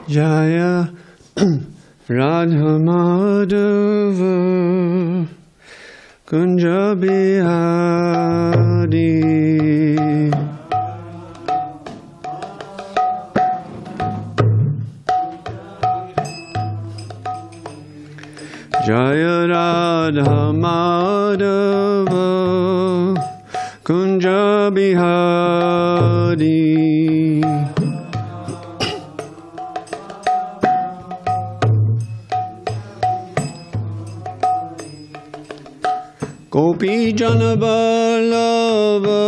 Jaya Radha Madhava Kunja Bihari Jaya Radha Madhava Kunja Bihari Gopi Jana Vallabha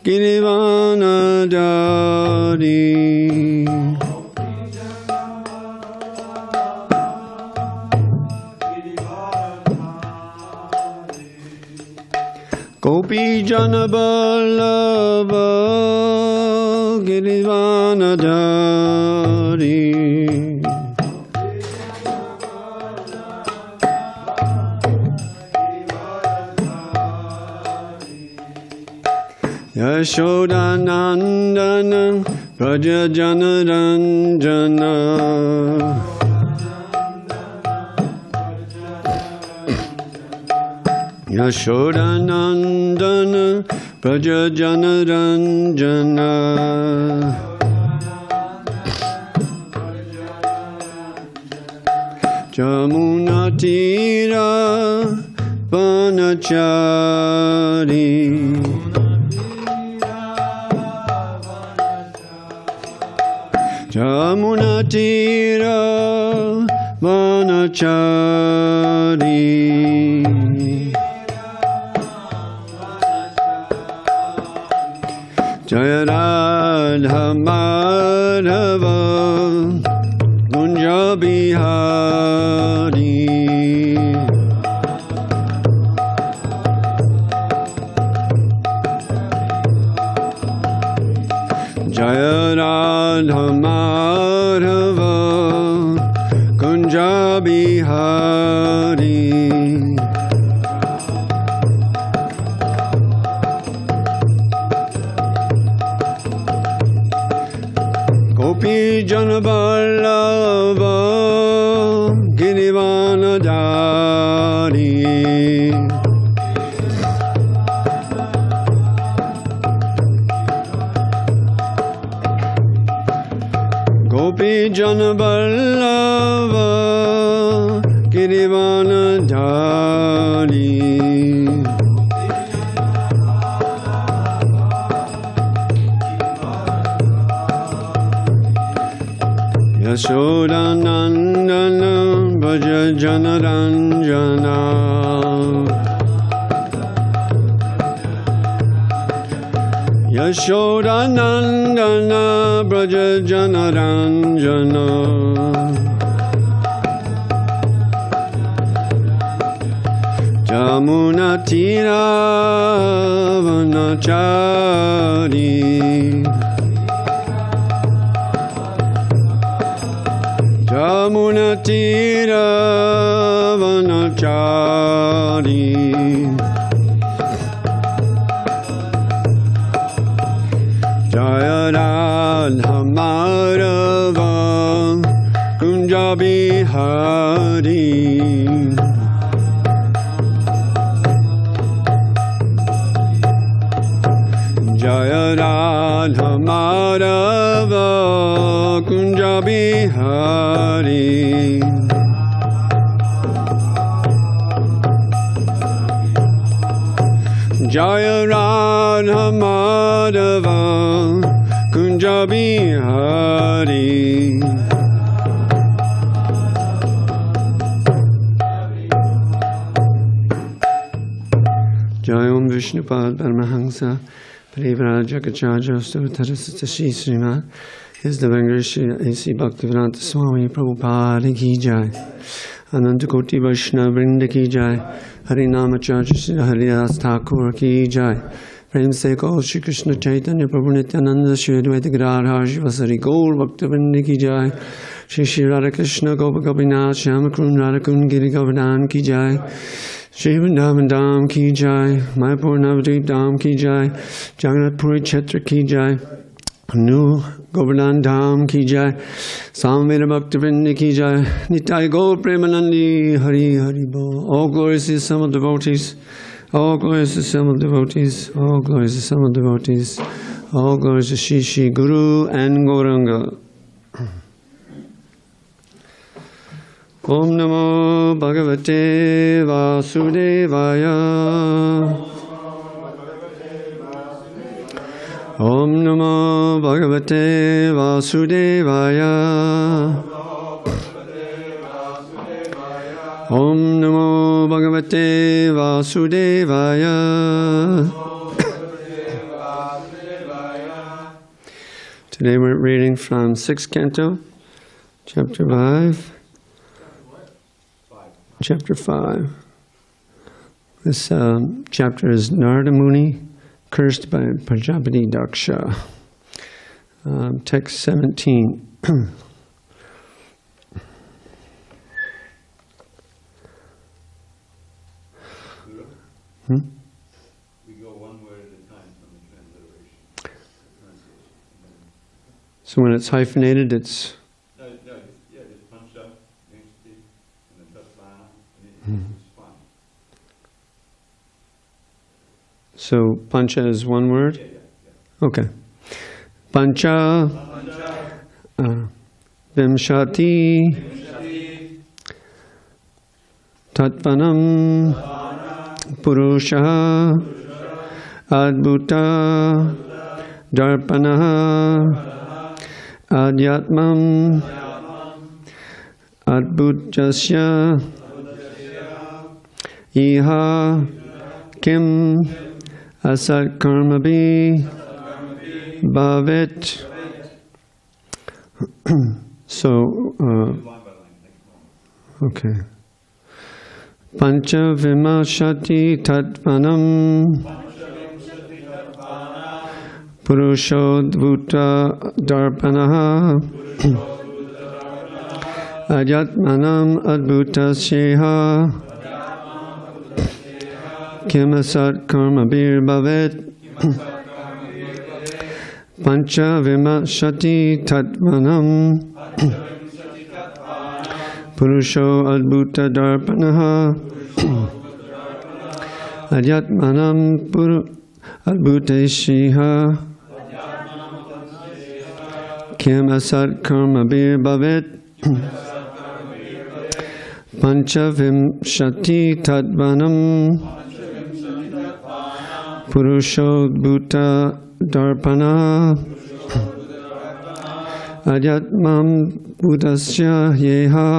Girivana Dari Gopi Jana Vallabha Girivana Dari Yashoda Nandana Praja Jana Ranjana Yashoda Nandana Praja Jana Ranjana Jamuna Tira Vanachari Jamuna Tira Vanachari Jaya Radha Madhava Kunja Bihari Jaya Radha Madhava Kunja Bihari Gopi Jana Vallabha Girivana Dari Gopi Jana Vallabha Girivana Dari Yashoda Nandana Bhaja Jana Ranjana Yashoda Nandana Bhaja Jana Ranjana Jamuna Tira Vanachari Jamuna Tira Vanachari Jaya Radha Madhava Kunja Bihari Jaya Radha Madhava Kunja Bihari Jaya Radha Madhava Kunja Bihari Jaya Om Vishnupad Paramahansa Parivraja Gacharya Stavtarasita Shri Srimad His Divine Grace Shri A.C. Bhaktivedanta Swami Prabhupada Ki Jai Ananta Koti Vaishnava Vrinda Ki Jai Harinamacharya Shri Haridas Thakur Ki Jai Prem Se Gaur Shri Krishna Chaitanya Prabhu Nityananda Shri Advaita Gadadhar Shivasari Gaur Bhaktivinoda Ki Jai Shri Shri Radha Krishna Gopa Gopinath Shyamakun Radhakun Giri Govardhan Ki Jai Shri Vrindavan Dham Ki Jai Mayapur Navadvip Dham Ki Jai Jagannath Puri Kshetra Ki Jai Nu Govardhan Dham ki jai, Samveda Bhakti Vrindi ki jai, Nitai Gaur Premanandi, Hari Hari Bo. All glories to the Assembled devotees, all glories to the Assembled devotees, all glories to the Assembled devotees, all glories to Shri Shri Guru and Gauranga. Om Namo Bhagavate Vasudevaya. Om Namo Bhagavate Vasudevaya. Om Namo Bhagavate Vasudevaya. Today we're reading from 6th Canto, Chapter 5. Chapter 5. This chapter is Narada Muni, cursed by Prajapati Daksha. Text 17. Hmm? We go one word at a time from the transliteration. So when it's hyphenated, it's... Just punch up, and then tatvana, and it's fine. So pancha is one word? Yeah. Okay. Pancha Vimshati Tatvanam Purusha Adbhuta Darpana Adhyatmam Adbhutasya Iha Kim Asat Karmabhi Bhavet. So, okay. Pancha Vimashati Tatvanam Purushodvuta Darpanaha Adyatmanam Adbhutasyeha Kimasat Karmabhir Bhavet. Pancha Vimashati Tatvanam Purusho Adbhuta Darpanaha Adyatmanam Adbhutasyeha Kim Asat Karmabhir Bhavet. Pancha Vimshati Tatvanam Purusho Adbhuta Darpana Adyatmam Budasya Yeha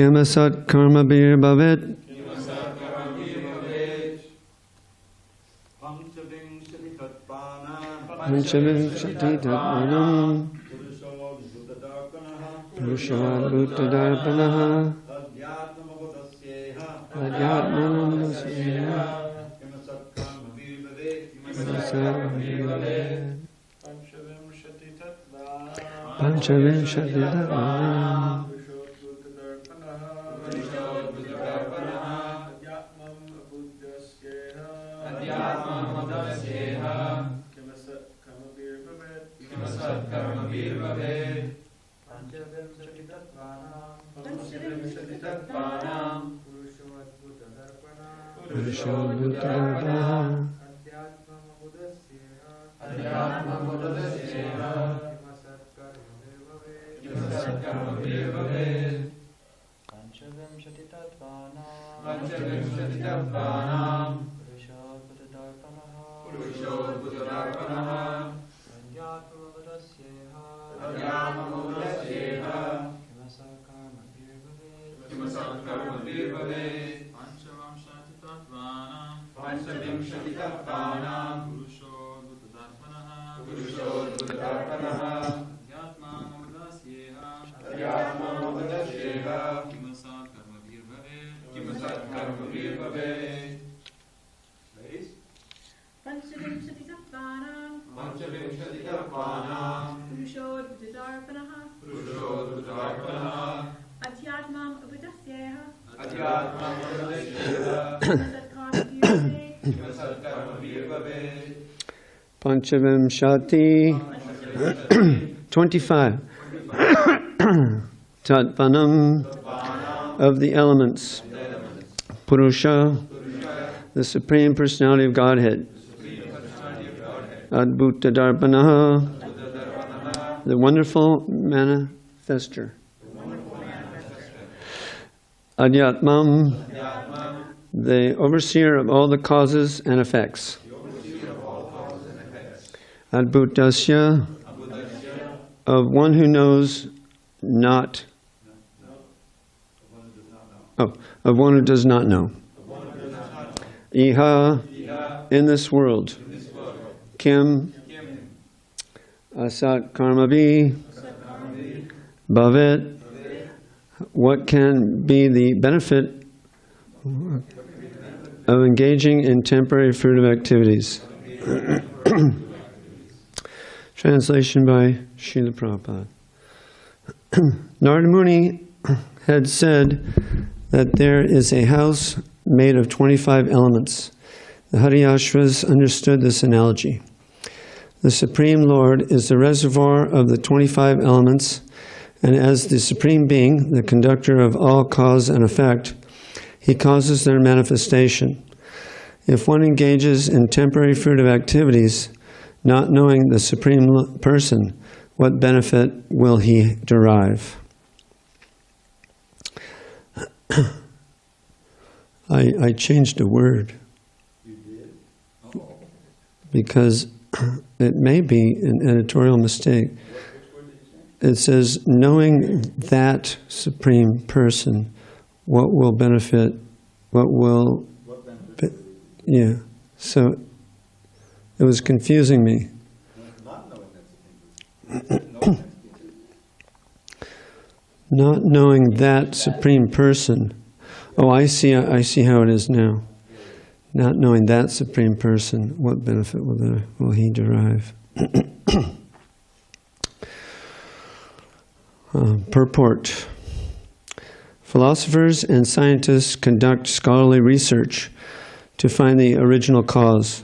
Kimasat Karmabhir Bhavet. Panchavimshati Tatvanam Purusho Adbhuta Darpana Adyatmam Budasya Panchavimshati Tatvanam Panchavimshati 25 Tatvanam of the elements. Purusha, the Supreme Personality of Godhead. Adbhuta Darpanaha, the wonderful manifester. Adhyatmam, the overseer of all the causes and effects. Adbhutasya, of one who knows not. Of one who does not know. Iha, in this world. Kim, asat karmavi, bhavet, what can be the benefit of engaging in temporary fruitive activities? Translation by Srila Prabhupada. Narada Muni had said that there is a house made of 25 elements. The Haryashvas understood this analogy. The Supreme Lord is the reservoir of the 25 elements, and as the Supreme Being, the conductor of all cause and effect, He causes their manifestation. If one engages in temporary fruitive activities, not knowing the Supreme Person, what benefit will he derive? I changed a word. You did? Oh. Because it may be an editorial mistake. Which word did you say? It says, knowing that Supreme Person, what will benefit, what will... What benefit? Yeah. So it was confusing me. Not knowing that's the thing. Not knowing that Supreme Person. Oh, I see how it is now. Not knowing that Supreme Person, what benefit will he derive? Purport. Philosophers and scientists conduct scholarly research to find the original cause,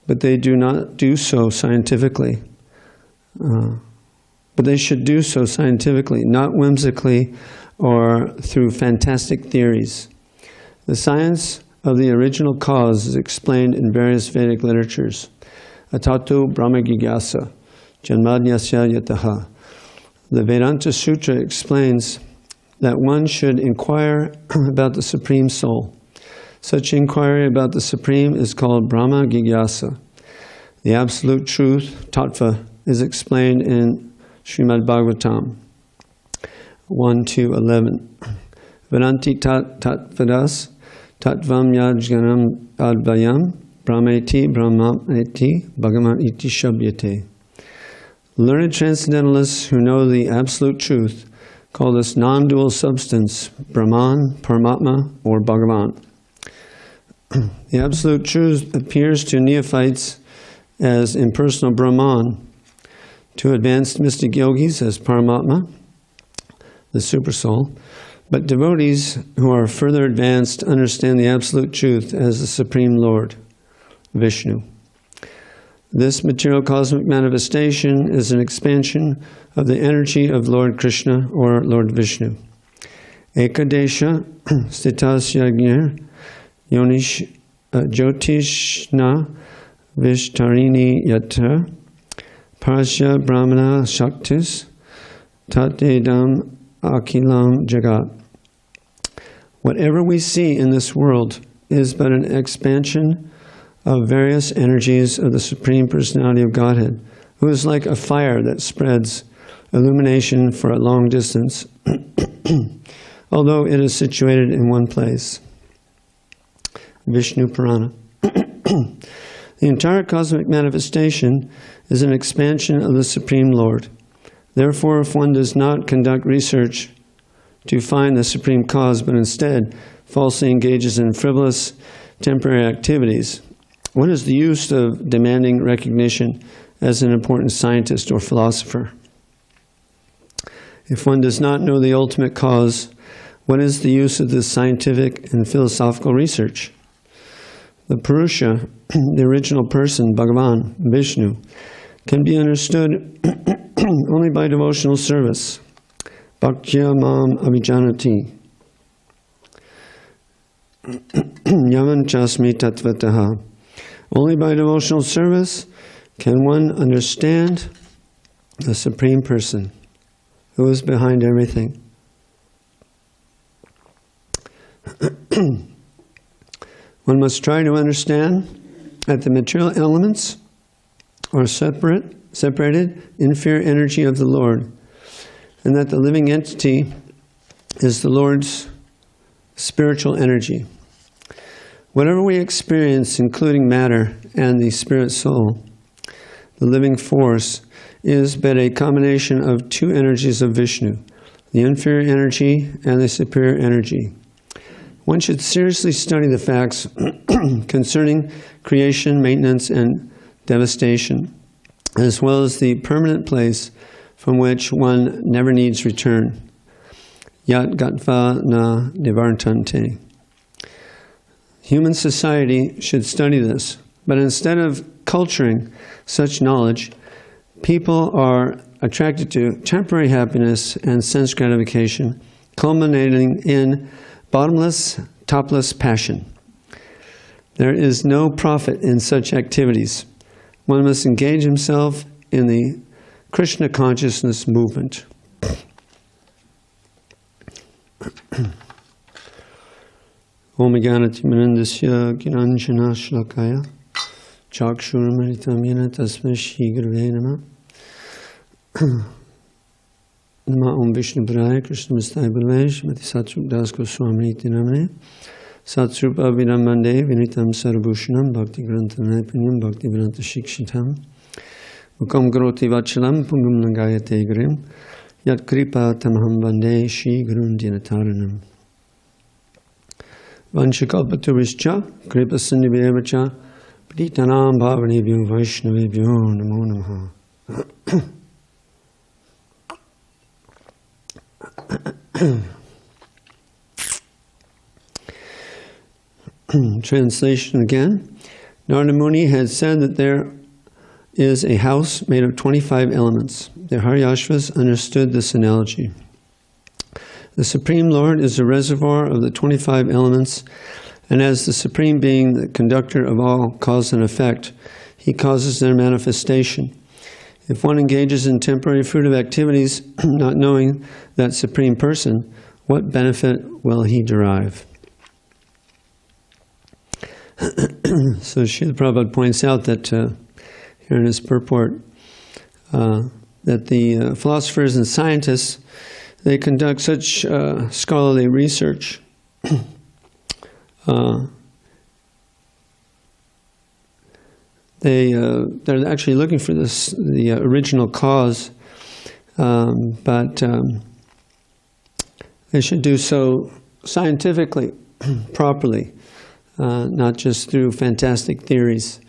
but they do not do so scientifically. But they should do so scientifically, not whimsically or through fantastic theories. The science of the original cause is explained in various Vedic literatures. Atatu Brahma Jigyasa, Janmadhyasya Yataha. The Vedanta Sutra explains that one should inquire about the Supreme Soul. Such inquiry about the Supreme is called Brahma Jigyasa. The Absolute Truth, Tattva, is explained in Srimad Bhagavatam 1-11. Vedanti tattvadas tattvam yajganam advayam brahmeti brahmeti bhagavan iti shabhyate. Learned transcendentalists who know the absolute truth call this non-dual substance Brahman, Paramatma, or Bhagavan. The absolute truth appears to neophytes as impersonal Brahman, to advanced mystic yogis as Paramatma, the Supersoul, but devotees who are further advanced understand the absolute truth as the Supreme Lord, Vishnu. This material cosmic manifestation is an expansion of the energy of Lord Krishna or Lord Vishnu. Ekadesha stitasya yonish jyotishna vishtarini yatra Parasya Brahmana Shaktis Tatedam Akilam Jagat. Whatever we see in this world is but an expansion of various energies of the Supreme Personality of Godhead, who is like a fire that spreads illumination for a long distance, although it is situated in one place. Vishnu Purana. The entire cosmic manifestation is an expansion of the Supreme Lord. Therefore, if one does not conduct research to find the Supreme Cause, but instead falsely engages in frivolous, temporary activities, what is the use of demanding recognition as an important scientist or philosopher? If one does not know the ultimate cause, what is the use of this scientific and philosophical research? The Purusha, the original person, Bhagavan, Vishnu, can be understood only by devotional service. Bhaktya mam avijanati. Yavan chasmi tatvataha. Only by devotional service can one understand the Supreme Person who is behind everything. One must try to understand that the material elements are separated inferior energy of the Lord, and that the living entity is the Lord's spiritual energy. Whatever we experience, including matter and the spirit soul, the living force, is but a combination of two energies of Vishnu, the inferior energy and the superior energy. One should seriously study the facts concerning creation, maintenance, and devastation, as well as the permanent place from which one never needs return. Yat gatva na nivartante. Human society should study this, but instead of culturing such knowledge, people are attracted to temporary happiness and sense gratification, culminating in bottomless, topless passion. There is no profit in such activities. One must engage himself in the Krishna consciousness movement. Om Gyanati Manandasya Gyananjana Shlakaya Chakshurmaritam Yena Tasmai Shri Gurave Namah. Nama Om Vishnu Padaya Krishna Mastai Balaya Shrimati Satsrup Das Goswami Namane Satsrup Abhinam Mande Vinitam Sarabhushanam Bhakti Grantam Naipunyam Bhakti Vedanta Shikshitam Mukam Garoti Vachalam Pungam Nagayate Grim Yat Kripa Tamaham Bande Shri Gurun Dinataranam Vanchakalpaturischa Kripa Sindhivyevacha Paditanam Bhavanebhyo Vaishnavebhyo Namo Namaha. Translation again. Narada Muni had said that there is a house made of 25 elements. The Haryashvas understood this analogy. The Supreme Lord is the reservoir of the 25 elements, and as the Supreme Being, the conductor of all cause and effect, He causes their manifestation. If one engages in temporary fruitive activities, not knowing that Supreme Person, what benefit will he derive? So Srila Prabhupada points out that here in his purport, that the philosophers and scientists, they conduct such scholarly research. They're actually looking for the original cause, but they should do so scientifically, properly, not just through fantastic theories.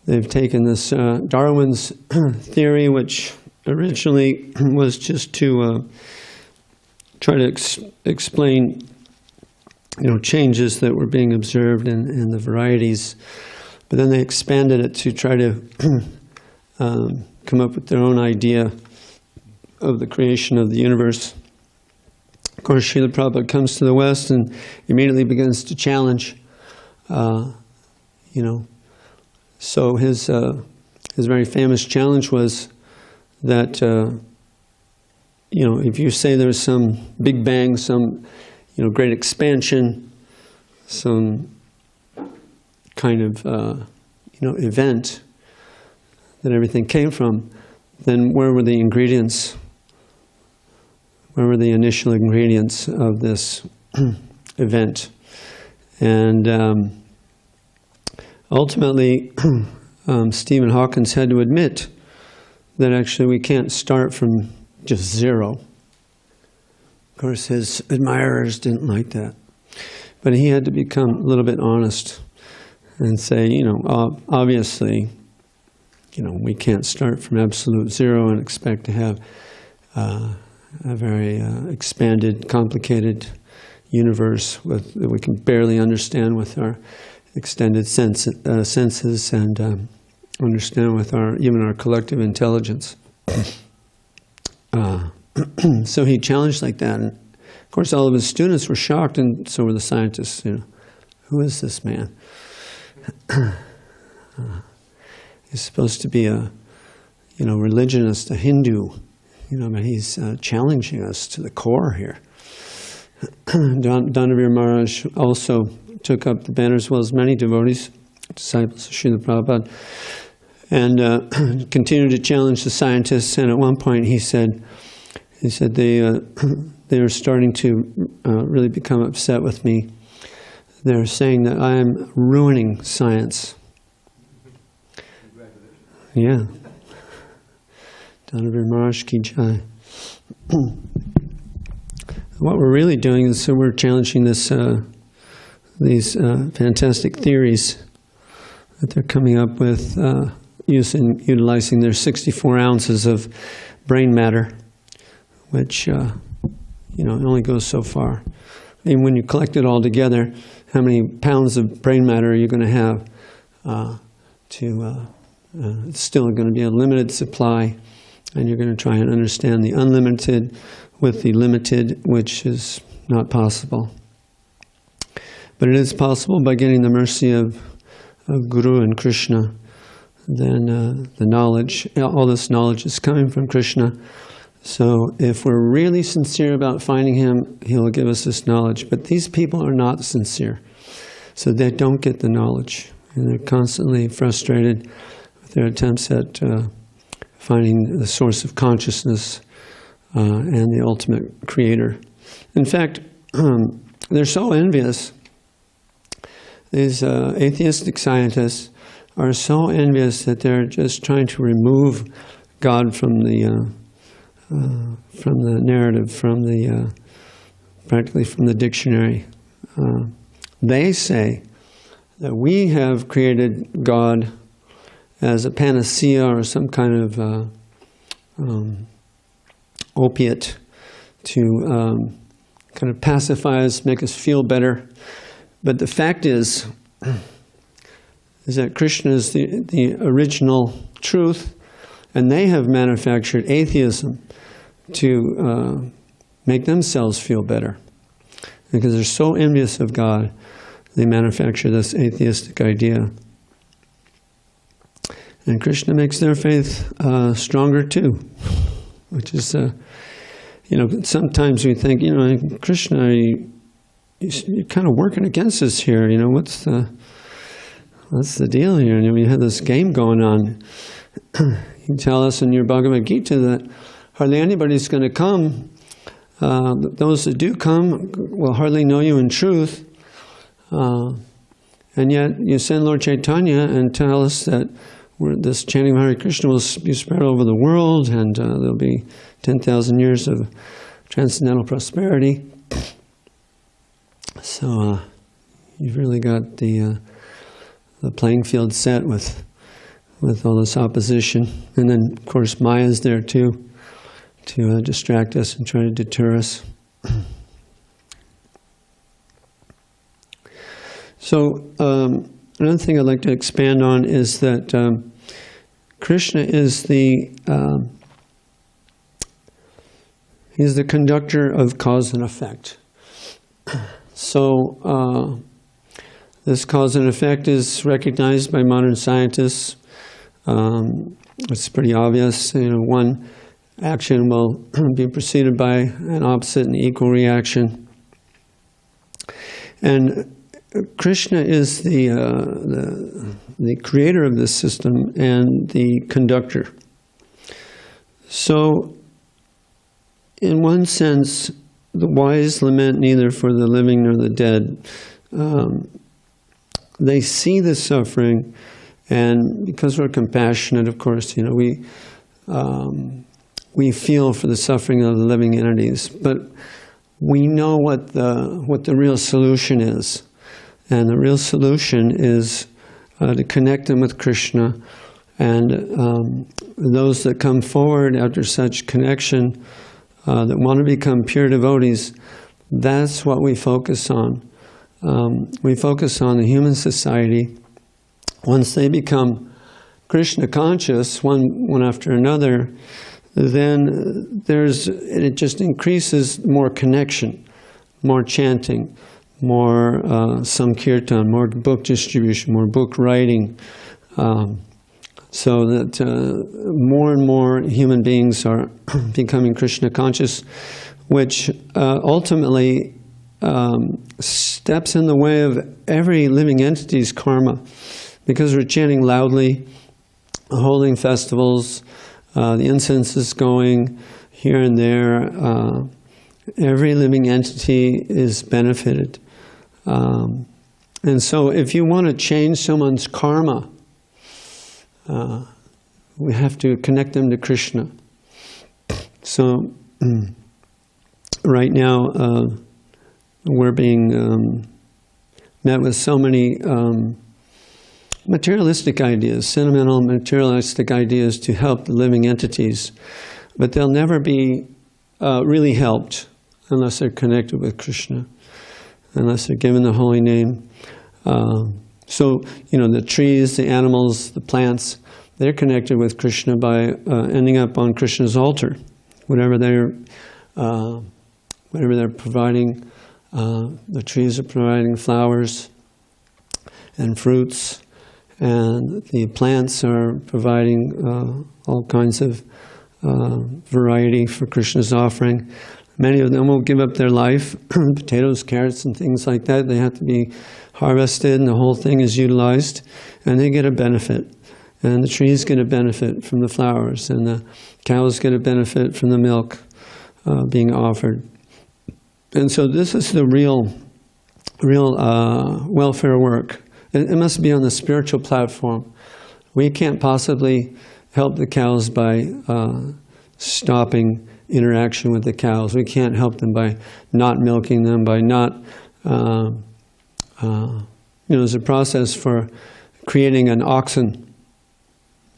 They've taken this Darwin's theory, which originally was just to try to explain, changes that were being observed in the varieties. But then they expanded it to try to come up with their own idea of the creation of the universe. Of course, Srila Prabhupada comes to the West and immediately begins to challenge, So his very famous challenge was that, if you say there's some Big Bang, some, great expansion, some kind of, event that everything came from, then where were the ingredients? Where were the initial ingredients of this event? And ultimately, Stephen Hawkins had to admit that actually we can't start from just zero. Of course, his admirers didn't like that. But he had to become a little bit honest and say, obviously, we can't start from absolute zero and expect to have a very expanded, complicated universe that we can barely understand with our extended senses and understand with even our collective intelligence. So he challenged like that, and of course all of his students were shocked, and so were the scientists. Who is this man? He's supposed to be a religionist, a Hindu, but he's challenging us to the core here. Dandavir Maharaj also took up the banner, as well as many devotees, disciples of Srila Prabhupada, and continued to challenge the scientists. And at one point he said they are starting to really become upset with me. They're saying that I am ruining science. Yeah. Dandavir Maharaj ki jai. What we're really doing is we're challenging these fantastic theories that they're coming up with, utilizing their 64 ounces of brain matter, which it only goes so far. And when you collect it all together, how many pounds of brain matter are you going to have? It's still going to be a limited supply, and you're going to try and understand the unlimited with the limited, which is not possible. But it is possible by getting the mercy of Guru and Krishna. Then the knowledge, all this knowledge is coming from Krishna. So if we're really sincere about finding him, he'll give us this knowledge. But these people are not sincere, so they don't get the knowledge. And they're constantly frustrated with their attempts at finding the source of consciousness and the ultimate creator. In fact, they're so envious. These atheistic scientists are so envious that they're just trying to remove God from the narrative, practically from the dictionary. They say that we have created God as a panacea or some kind of opiate to kind of pacify us, make us feel better. But the fact is that Krishna is the original truth, and they have manufactured atheism to make themselves feel better. Because they're so envious of God, they manufacture this atheistic idea. And Krishna makes their faith stronger too, which is, sometimes we think, Krishna, you're kind of working against us here. What's the deal here? We have this game going on. You tell us in your Bhagavad Gita that hardly anybody's going to come. Those that do come will hardly know you in truth. And yet you send Lord Chaitanya and tell us that this chanting of Hare Krishna will be spread over the world, and there'll be 10,000 years of transcendental prosperity. So you've really got the playing field set with all this opposition. And then, of course, Maya's there too, to distract us and try to deter us. So another thing I'd like to expand on is that Krishna is he's the conductor of cause and effect. So this cause and effect is recognized by modern scientists. It's pretty obvious. One action will be preceded by an opposite and equal reaction. And Krishna is the creator of this system and the conductor. So, in one sense, the wise lament neither for the living nor the dead. They see the suffering, and because we're compassionate, of course, we feel for the suffering of the living entities. But we know what the real solution is. And the real solution is to connect them with Krishna. And those that come forward after such connection, that want to become pure devotees, That's what we focus on. We focus on the human society. Once they become Krishna conscious, one after another, then it just increases more connection, more chanting, more sankirtan, more book distribution, more book writing, so that more and more human beings are becoming Krishna conscious, which ultimately steps in the way of every living entity's karma, because we're chanting loudly, holding festivals, the incense is going here and there. Every living entity is benefited. And so if you want to change someone's karma, we have to connect them to Krishna. So right now we're being met with so many materialistic ideas, sentimental materialistic ideas to help the living entities, but they'll never be really helped unless they're connected with Krishna, unless they're given the holy name. So, the trees, the animals, the plants, they're connected with Krishna by ending up on Krishna's altar. Whatever they're providing, the trees are providing flowers and fruits, and the plants are providing all kinds of variety for Krishna's offering. Many of them will give up their life, potatoes, carrots, and things like that. They have to be harvested, and the whole thing is utilized, and they get a benefit. And the trees get a benefit from the flowers, and the cows get a benefit from the milk being offered. And so this is the real welfare work. It must be on the spiritual platform. We can't possibly help the cows by stopping interaction with the cows. We can't help them by not milking them, by not, there's a process for creating an oxen,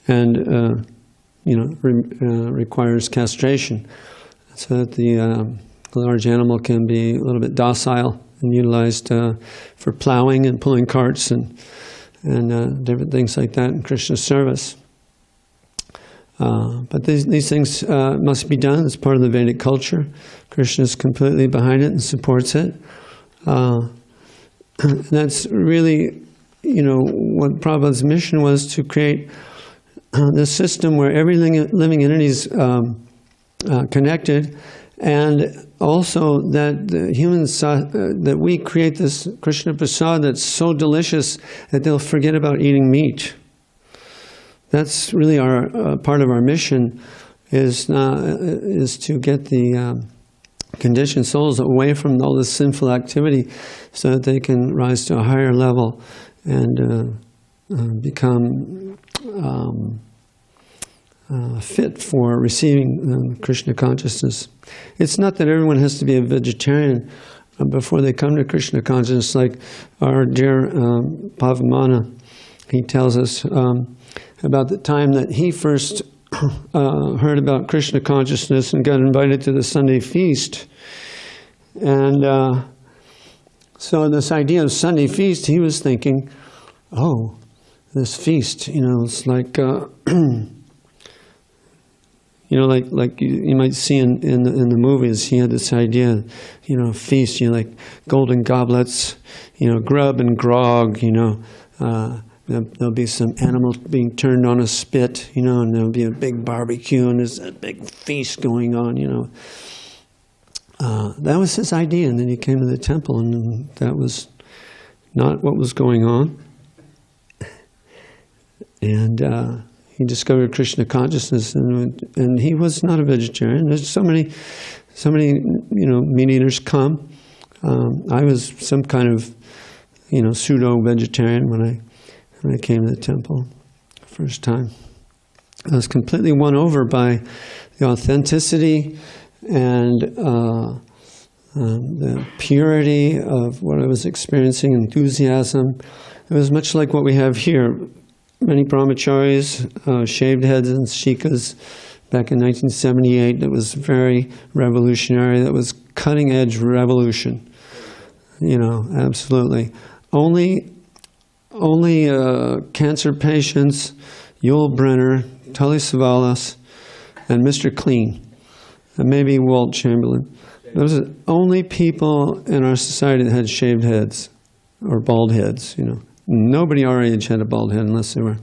and requires castration so that the large animal can be a little bit docile and utilized for plowing and pulling carts and different things like that in Krishna's service. But these things must be done as part of the Vedic culture. Krishna is completely behind it and supports it. That's really, what Prabhupada's mission was, to create this system where every living entity is connected, and also that the humans that we create this Krishna prasad that's so delicious that they'll forget about eating meat. That's really our part of our mission, is to get the conditioned souls away from all this sinful activity, so that they can rise to a higher level and become fit for receiving Krishna consciousness. It's not that everyone has to be a vegetarian before they come to Krishna consciousness. Like our dear Pavamana, he tells us about the time that he first heard about Krishna consciousness and got invited to the Sunday feast. And so this idea of Sunday feast, he was thinking, oh, this feast, it's like, like you might see in the movies. He had this idea, feast, like golden goblets, grub and grog, there'll be some animals being turned on a spit, and there'll be a big barbecue, and there's a big feast going on, That was his idea, and then he came to the temple, and that was not what was going on. And he discovered Krishna consciousness, and he was not a vegetarian. There's so many meat eaters come. I was some kind of pseudo-vegetarian when I came to the temple the first time. I was completely won over by the authenticity and the purity of what I was experiencing, enthusiasm. It was much like what we have here. Many brahmacharis, shaved heads and shikas back in 1978. That was very revolutionary. That was cutting-edge revolution. You know, absolutely. Only cancer patients, Yul Brynner, Tully Savalas, and Mr. Clean, and maybe Walt Chamberlain. Those are the only people in our society that had shaved heads or bald heads. You know, nobody our age had a bald head unless they were,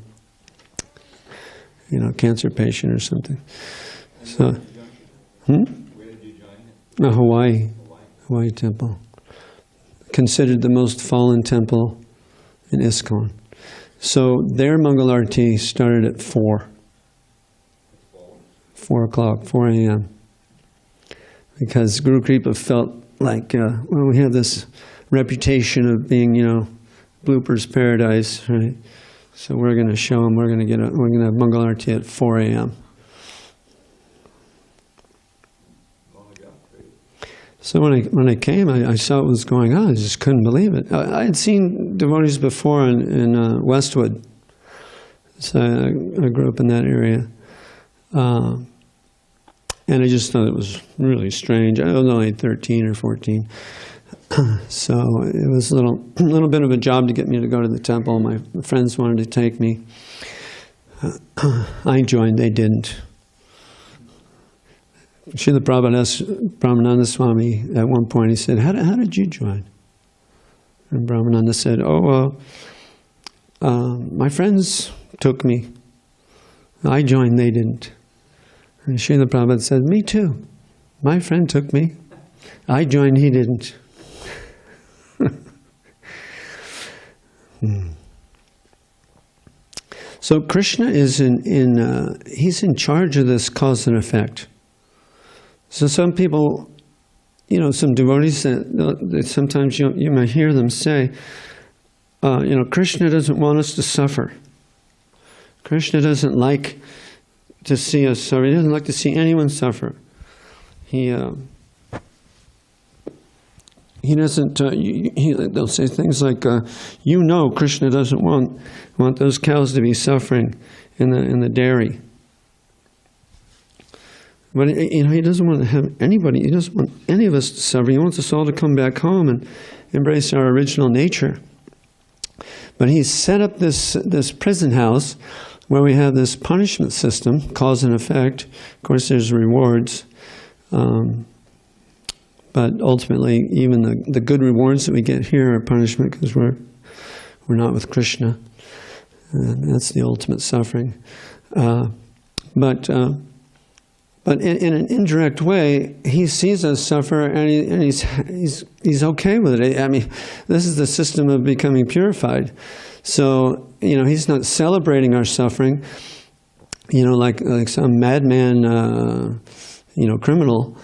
you know, a cancer patient or something. So, Where did you join it? Hawaii temple, considered the most fallen temple in ISKCON. So their Mangal Arati started at 4 o'clock, 4 a.m. Because Guru Kripa felt like, well, we have this reputation of being, you know, bloopers paradise, right? So we're going to show them. We're going to have Mangal Arati at 4 a.m. So when I came, I saw what was going on. I just couldn't believe it. I had seen devotees before in Westwood. So I grew up in that area. And I just thought it was really strange. I was only 13 or 14. So it was a little bit of a job to get me to go to the temple. My friends wanted to take me. I joined, they didn't. Srila Prabhupada asked Brahmananda Swami at one point, he said, how did you join? And Brahmananda said, my friends took me. I joined, they didn't. And Srila Prabhupada said, me too. My friend took me. I joined, he didn't. So Krishna is he's in charge of this cause and effect. So some people, you know, some devotees that sometimes you might hear them say, you know, Krishna doesn't want us to suffer. Krishna doesn't like to see us suffer. He doesn't like to see anyone suffer. He doesn't. They'll say things like, "You know, Krishna doesn't want those cows to be suffering in the dairy." But you know, he doesn't want to have anybody. He doesn't want any of us to suffer. He wants us all to come back home and embrace our original nature. But he's set up this prison house where we have this punishment system, cause and effect. Of course, there's rewards. But ultimately, even the good rewards that we get here are punishment because we're not with Krishna. And that's the ultimate suffering. But in an indirect way, he sees us suffer, and he's okay with it. I mean, this is the system of becoming purified. So you know, he's not celebrating our suffering. You know, like some madman, you know, criminal.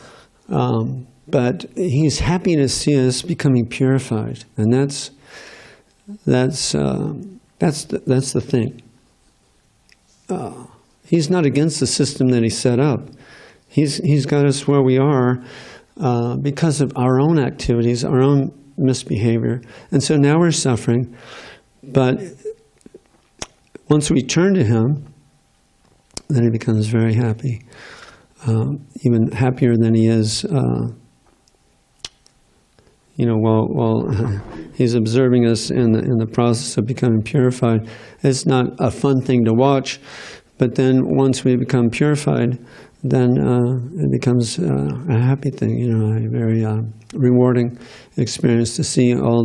But he's happy to see us becoming purified, and that's the thing. He's not against the system that he set up. He's got us where we are because of our own activities, our own misbehavior, and so now we're suffering. But once we turn to him, then he becomes very happy, even happier than he is. You know, while he's observing us in the process of becoming purified. It's not a fun thing to watch, but then once we become purified, then it becomes a happy thing, you know, a very rewarding experience to see all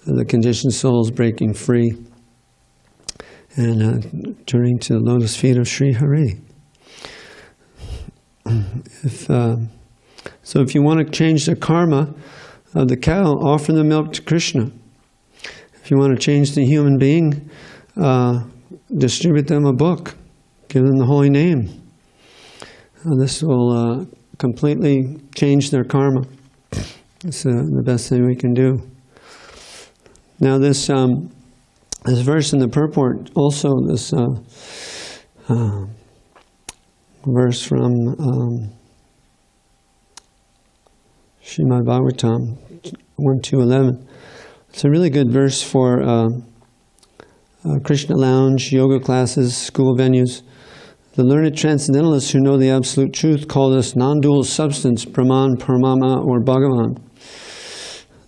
the conditioned souls breaking free and turning to the lotus feet of Sri Hari. So if you want to change the karma of the cow, offer the milk to Krishna. If you want to change the human being, distribute them a book. Give them the holy name. This will completely change their karma. It's the best thing we can do. Now this verse in the purport, also this verse from Srimad Bhagavatam 1.2.11. It's a really good verse for Krishna lounge, yoga classes, school venues, The learned transcendentalists who know the absolute truth call this non-dual substance Brahman, Paramama, or Bhagavan.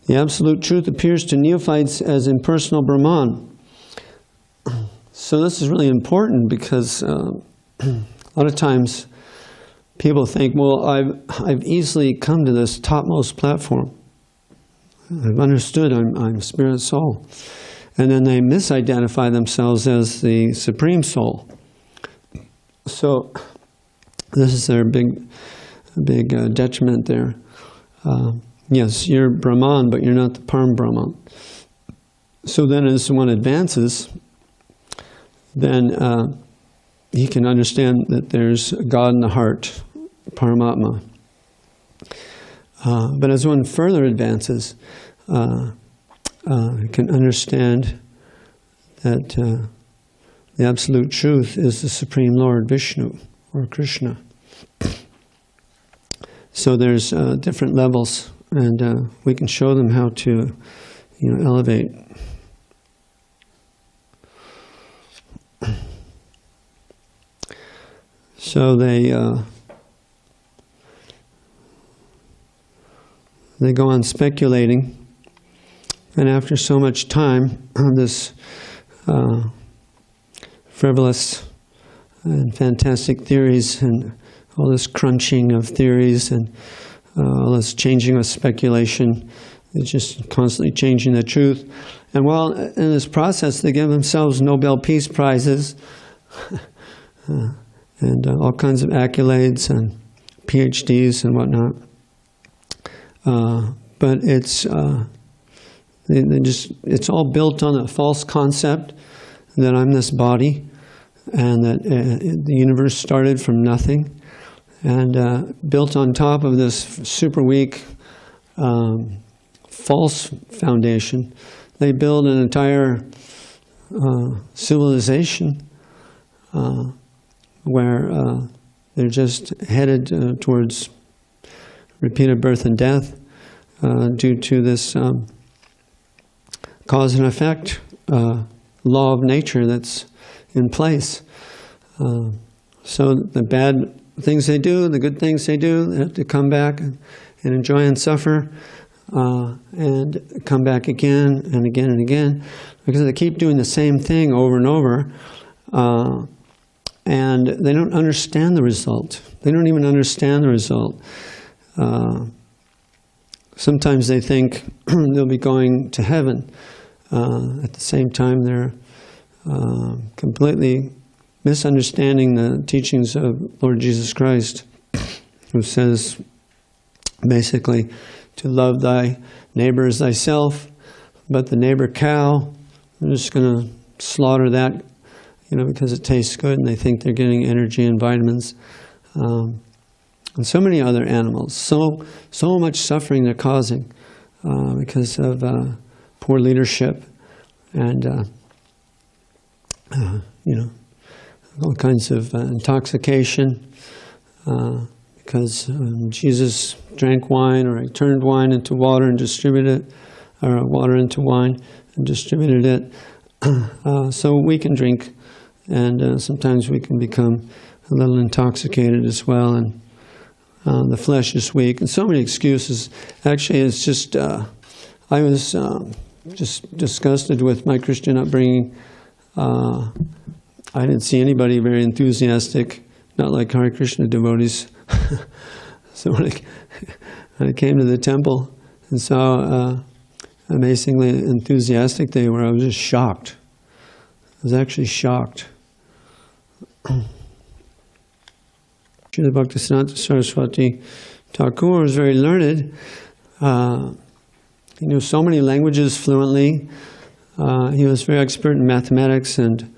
The absolute truth appears to neophytes as impersonal Brahman. So this is really important because a lot of times people think, well, I've easily come to this topmost platform. I've understood I'm spirit soul. And then they misidentify themselves as the Supreme Soul. So this is their big detriment there. Yes, you're Brahman, but you're not the Param Brahman. So then as one advances, then he can understand that there's God in the heart, Paramatma. But as one further advances, he can understand that the absolute truth is the Supreme Lord, Vishnu, or Krishna. So there's different levels, and we can show them how to, elevate. So they go on speculating, and after so much time, this frivolous and fantastic theories and all this crunching of theories and all this changing of speculation, it's just constantly changing the truth. And while in this process, they give themselves Nobel Peace Prizes and all kinds of accolades and PhDs and whatnot. But it's it's all built on a false concept that I'm this body, and that the universe started from nothing, and built on top of this super weak false foundation, they build an entire civilization where they're just headed towards repeated birth and death due to this cause and effect law of nature that's in place. So the bad things they do, the good things they do, they have to come back and enjoy and suffer and come back again and again and again, because they keep doing the same thing over and over, and they don't understand the result. They don't even understand the result. Sometimes they think they'll be going to heaven. At the same time, they're completely misunderstanding the teachings of Lord Jesus Christ, who says basically to love thy neighbor as thyself, but the neighbor cow, they're just going to slaughter that, because it tastes good and they think they're getting energy and vitamins. And so many other animals, so much suffering they're causing because of poor leadership and all kinds of intoxication because Jesus drank wine, or he turned wine into water and distributed it, or water into wine and distributed it. So we can drink, and sometimes we can become a little intoxicated as well, and the flesh is weak, and so many excuses. Actually, it's just, I was just disgusted with my Christian upbringing. I didn't see anybody very enthusiastic, not like Hare Krishna devotees. So when I came to the temple and saw amazingly enthusiastic they were, I was just shocked. I was actually shocked. Srila Bhaktisiddhanta Saraswati Thakur was very learned. He knew so many languages fluently. He was very expert in mathematics and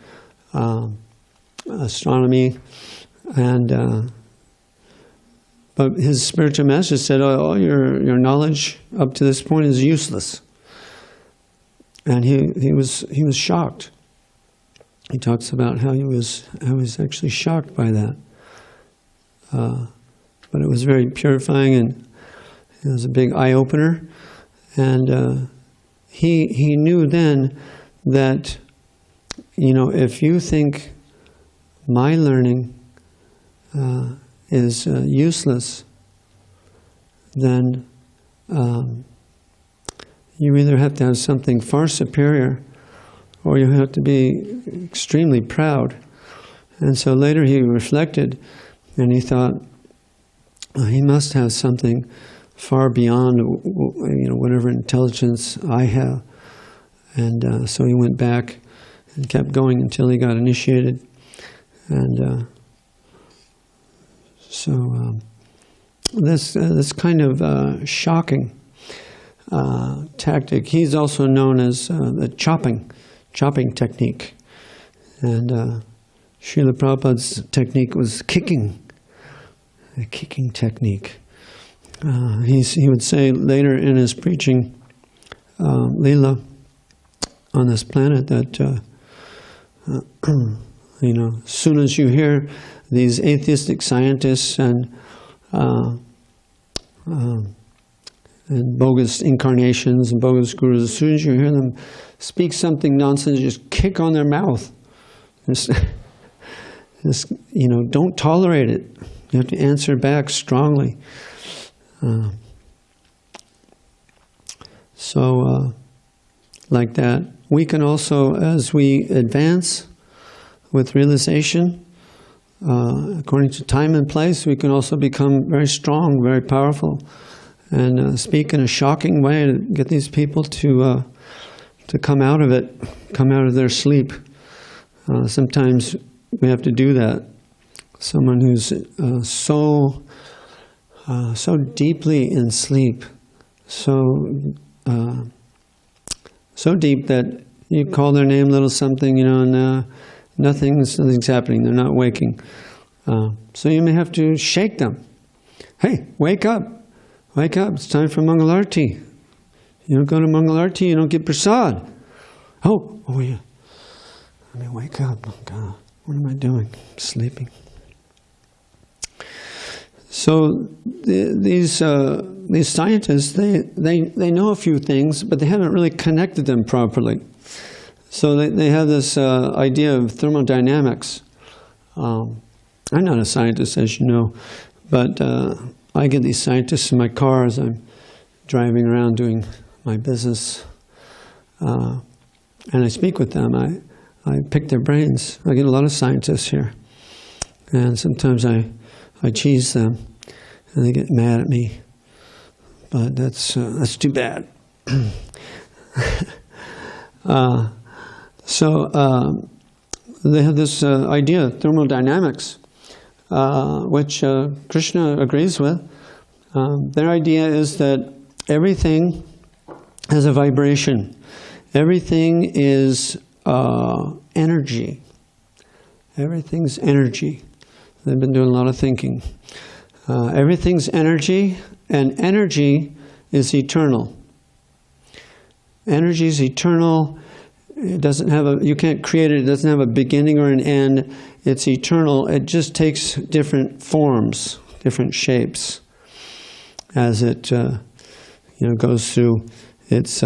astronomy, and but his spiritual master said, "Oh, your knowledge up to this point is useless." And he was shocked. He talks about how he was actually shocked by that. But it was very purifying, and it was a big eye-opener. And he knew then that, if you think my learning is useless, then you either have to have something far superior, or you have to be extremely proud. And so later he reflected, and he thought, he must have something far beyond, whatever intelligence I have. And so he went back and kept going until he got initiated. And so this kind of shocking tactic, he's also known as the chopping technique. And Srila Prabhupada's technique was kicking, a kicking technique. He would say later in his preaching, Leela, on this planet, that as soon as you hear these atheistic scientists and bogus incarnations and bogus gurus, as soon as you hear them speak something nonsense, just kick on their mouth. Don't tolerate it. You have to answer back strongly. Like that. We can also, as we advance with realization, according to time and place, we can also become very strong, very powerful, and speak in a shocking way to get these people to come out of it, come out of their sleep. Sometimes we have to do that. Someone who's so deeply in sleep, so deep that you call their name, little something, and nothing's happening. They're not waking. So you may have to shake them. Hey, wake up! Wake up! It's time for Mangalarti. You don't go to Mangalarti, you don't get prasad. Oh yeah. Wake up! Oh God, what am I doing? I'm sleeping. So these scientists, they know a few things, but they haven't really connected them properly. So they have this idea of thermodynamics. I'm not a scientist, as you know, but I get these scientists in my car as I'm driving around doing my business, and I speak with them. I pick their brains. I get a lot of scientists here, and sometimes I cheese them, and they get mad at me. But that's too bad. So they have this idea, thermodynamics, which Krishna agrees with. Their idea is that everything has a vibration. Everything is energy. Everything's energy. They've been doing a lot of thinking. Everything's energy, and energy is eternal. Energy is eternal. It doesn't have you can't create it. It doesn't have a beginning or an end. It's eternal. It just takes different forms, different shapes, as it goes through its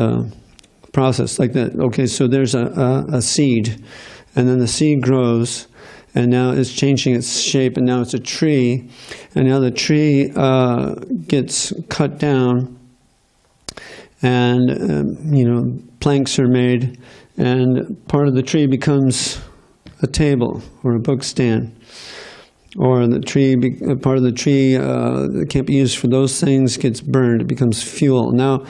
process. Like that. Okay, so there's a seed, and then the seed grows, and now it's changing its shape, and now it's a tree, and now the tree gets cut down, and planks are made, and part of the tree becomes a table or a book stand, or the tree, part of the tree that can't be used for those things gets burned. It becomes fuel. Now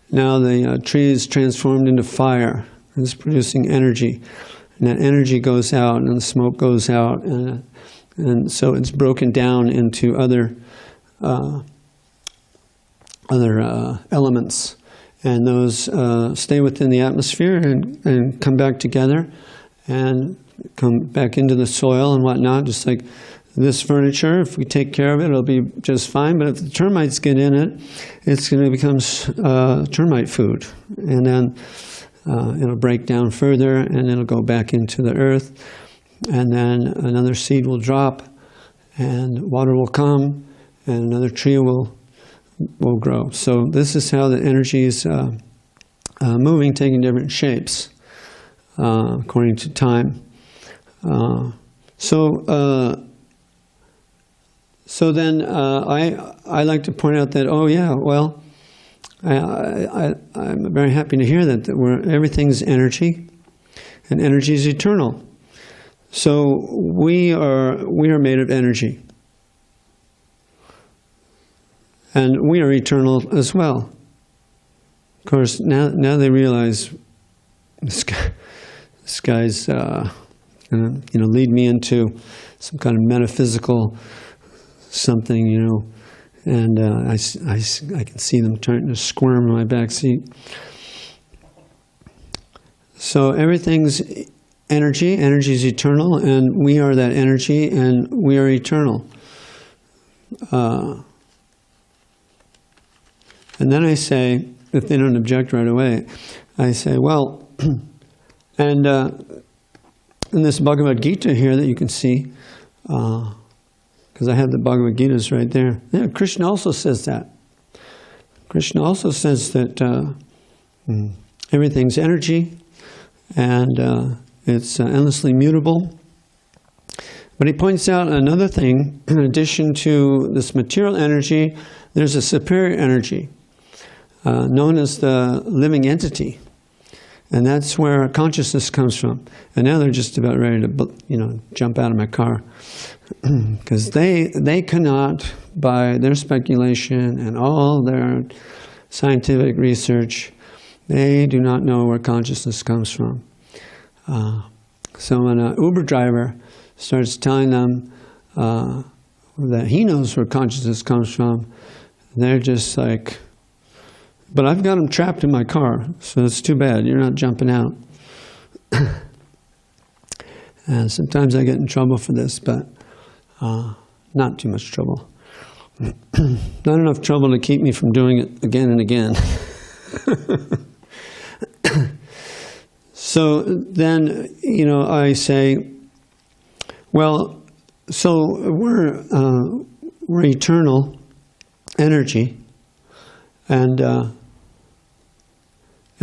the tree is transformed into fire. It's producing energy. And that energy goes out, and the smoke goes out, and so it's broken down into other elements, and those stay within the atmosphere and come back together, and come back into the soil and whatnot. Just like this furniture, if we take care of it, it'll be just fine. But if the termites get in it, it's going to become termite food, and then it'll break down further, and it'll go back into the earth, and then another seed will drop, and water will come, and another tree will grow. So this is how the energy is moving, taking different shapes according to time. So So then I like to point out that, oh yeah, well, I'm very happy to hear that everything's energy, and energy is eternal. So we are made of energy, and we are eternal as well. Of course, now they realize this guy's going to lead me into some kind of metaphysical something, and I can see them trying to squirm in my back seat. So everything's energy. Energy is eternal, and we are that energy, and we are eternal. And then I say, if they don't object right away, I say, well, and in this Bhagavad Gita here that you can see, because I have the Bhagavad Gitas right there. Yeah, Krishna also says that. Krishna also says that everything's energy, and it's endlessly mutable. But he points out another thing. In addition to this material energy, there's a superior energy known as the living entity. And that's where consciousness comes from. And now they're just about ready to, jump out of my car. Because they cannot, by their speculation and all their scientific research, they do not know where consciousness comes from. So when an Uber driver starts telling them that he knows where consciousness comes from, they're just like, but I've got him trapped in my car, so it's too bad. You're not jumping out. And sometimes I get in trouble for this, but not too much trouble. Not enough trouble to keep me from doing it again and again. So then, I say, well, so we're eternal energy, and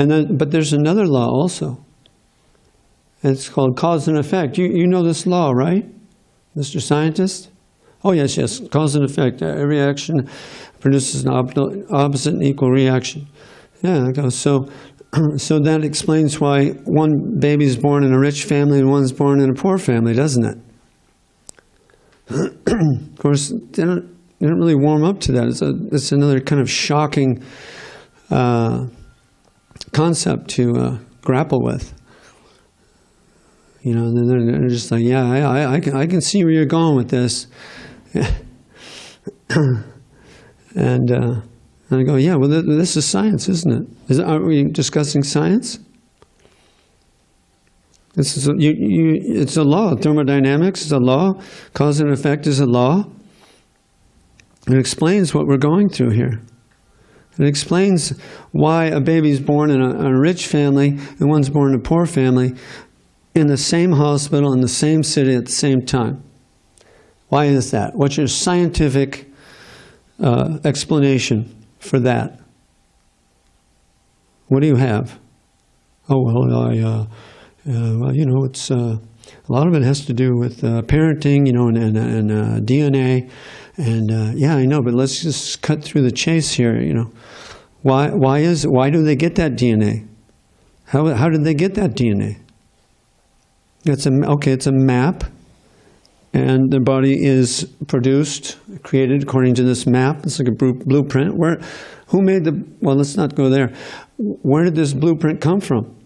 then, but there's another law also. It's called cause and effect. You know this law, right, Mr. Scientist? Oh, yes, cause and effect. Every action produces an opposite and equal reaction. Yeah, it goes. So that explains why one baby is born in a rich family and one's born in a poor family, doesn't it? Of course, they don't really warm up to that. It's another kind of shocking concept to grapple with. And they're just like, yeah, I can see where you're going with this. And I go, yeah, well, this is science, isn't it? Aren't we discussing science? It's a law. Thermodynamics is a law. Cause and effect is a law. It explains what we're going through here. It explains why a baby's born in a rich family and one's born in a poor family in the same hospital, in the same city at the same time. Why is that? What's your scientific explanation for that? What do you have? Oh, well, it's a lot of it has to do with parenting, and DNA, and yeah, I know, but let's just cut through the chase here. Why do they get that DNA? How did they get that DNA? It's a map, and the body is created according to this map. It's like a blueprint. Who made well, let's not go there. Where did this blueprint come from?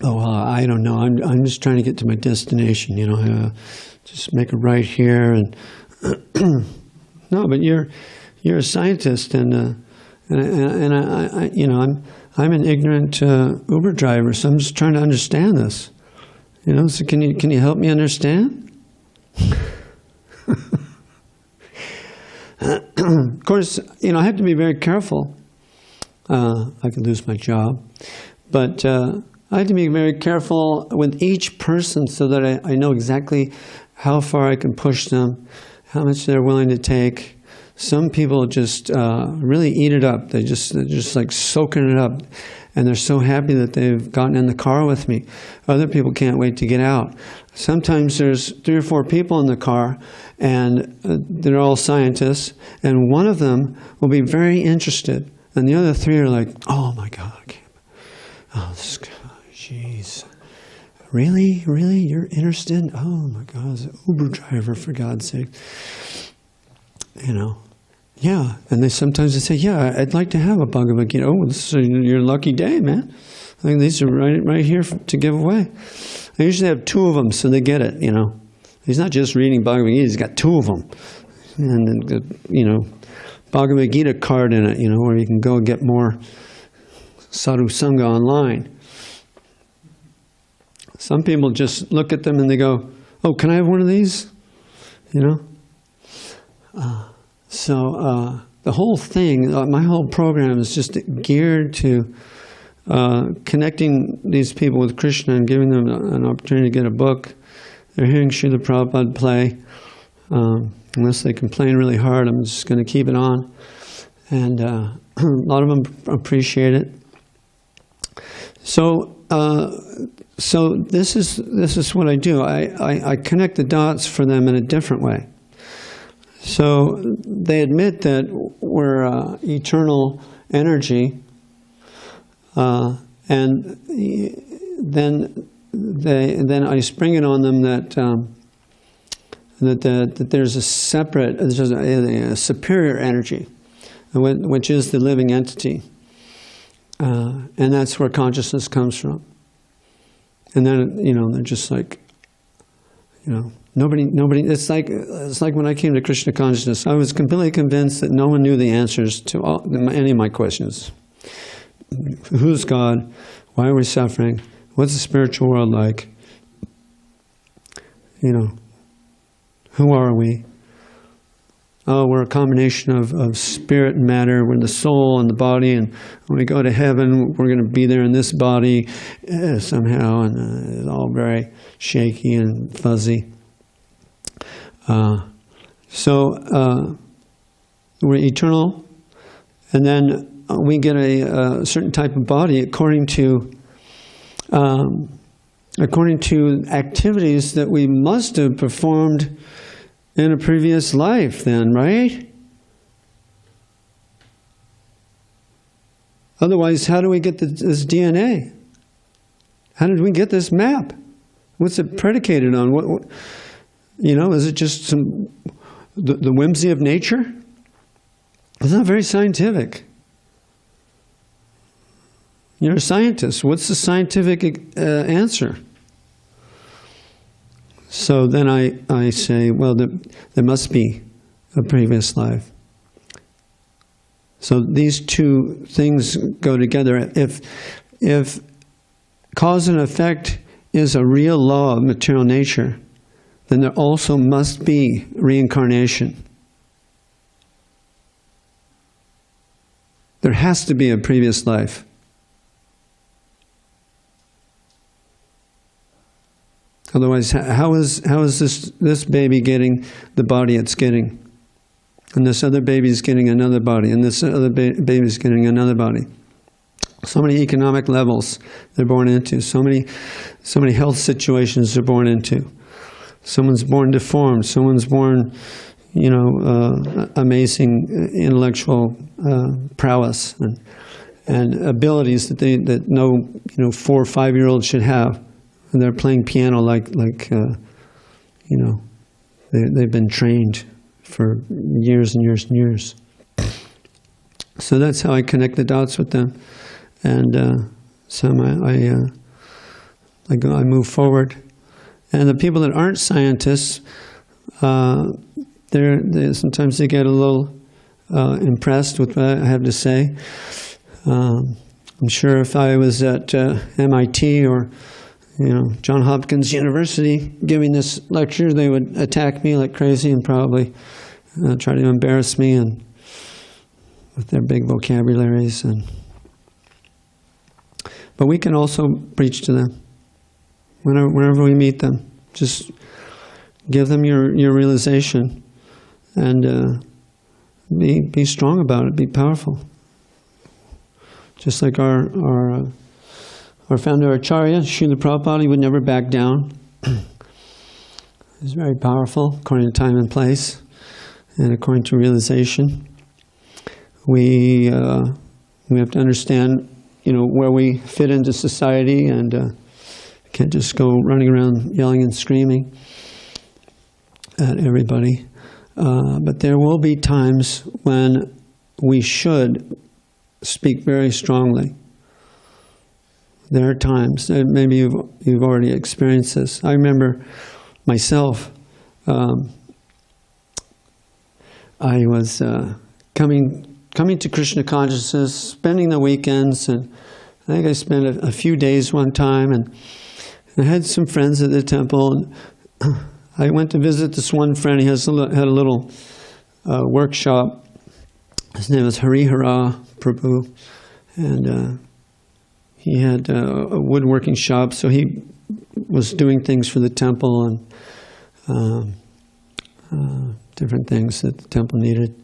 Oh, I don't know. I'm just trying to get to my destination. Just make a right here, and no. But you're a scientist, and I'm an ignorant Uber driver, so I'm just trying to understand this. So can you help me understand? Of course, I have to be very careful. I could lose my job, but I have to be very careful with each person so that I know exactly how far I can push them, how much they're willing to take. Some people just really eat it up. They're just like soaking it up, and they're so happy that they've gotten in the car with me. Other people can't wait to get out. Sometimes there's 3 or 4 people in the car, and they're all scientists, and one of them will be very interested, and the other 3 are like, oh my God, I can't. Oh, this guy, jeez. Really? Really? You're interested? Oh my God, it's an Uber driver, for God's sake. You know. Yeah. And sometimes they say, yeah, I'd like to have a Bhagavad Gita. Oh, this is your lucky day, man. I think these are right here to give away. I usually have 2 of them, so they get it, you know. He's not just reading Bhagavad Gita, he's got 2 of them. And, you know, Bhagavad Gita card in it, you know, where you can go and get more sadhu sangha online. Some people just look at them and they go, oh, can I have one of these? You know? So the whole thing, my whole program is just geared to connecting these people with Krishna and giving them an opportunity to get a book. They're hearing Srila Prabhupada play. Unless they complain really hard, I'm just going to keep it on. And a lot of them appreciate it. So this is what I do. I connect the dots for them in a different way. So they admit that we're eternal energy, and then I spring it on them that there's a separate, there's a superior energy, which is the living entity, and that's where consciousness comes from. And then, you know, they're just like, you know, nobody. It's like when I came to Krishna consciousness, I was completely convinced that no one knew the answers to any of my questions. Who's God? Why are we suffering? What's the spiritual world like? You know, who are we? Oh, we're a combination of spirit and matter. We're the soul and the body, and when we go to heaven, we're going to be there in this body somehow, and it's all very shaky and fuzzy. So we're eternal, and then we get a certain type of body according to activities that we must have performed in a previous life then, right? Otherwise, how do we get this DNA? How did we get this map? What's it predicated on? What you know, is it just the whimsy of nature? It's not very scientific. You're a scientist. What's the scientific answer? So then I say, well, there must be a previous life. So these 2 things go together. If cause and effect is a real law of material nature, then there also must be reincarnation. There has to be a previous life. Otherwise, how is this baby getting the body it's getting? And this other baby's getting another body, and this other baby's getting another body. So many economic levels they're born into, so many health situations they're born into. Someone's born deformed, someone's born, you know, amazing intellectual prowess and abilities that no, you know, 4 or 5-year-olds should have. And they're playing piano like you know, they've been trained for years and years and years. So that's how I connect the dots with them, and so I move forward. And the people that aren't scientists, sometimes they get a little impressed with what I have to say. I'm sure if I was at MIT or Johns Hopkins University giving this lecture, they would attack me like crazy and probably try to embarrass me and with their big vocabularies. But we can also preach to them whenever we meet them. Just give them your realization and be strong about it. Be powerful. Just like our founder Acharya, Srila Prabhupada, he would never back down. He's very powerful according to time and place, and according to realization. We have to understand, where we fit into society, and can't just go running around yelling and screaming at everybody. But there will be times when we should speak very strongly. There are times, and maybe you've already experienced this. I remember myself. I was coming to Krishna consciousness, spending the weekends, and I think I spent a few days one time, and I had some friends at the temple. And I went to visit this one friend. He had a little workshop. His name was Harihara Prabhu, and he had a woodworking shop, so he was doing things for the temple and different things that the temple needed.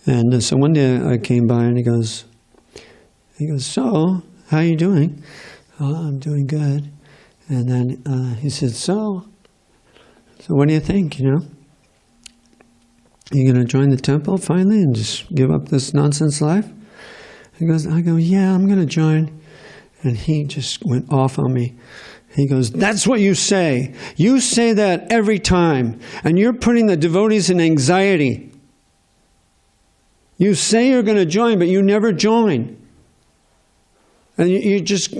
And so one day I came by and he goes, "So, how are you doing?" "Oh, I'm doing good." And then he said, So what do you think, Are you going to join the temple finally and just give up this nonsense life? I go, "Yeah, I'm going to join." And he just went off on me. He goes, "That's what you say. You say that every time. And you're putting the devotees in anxiety. You say you're going to join, but you never join. And you're just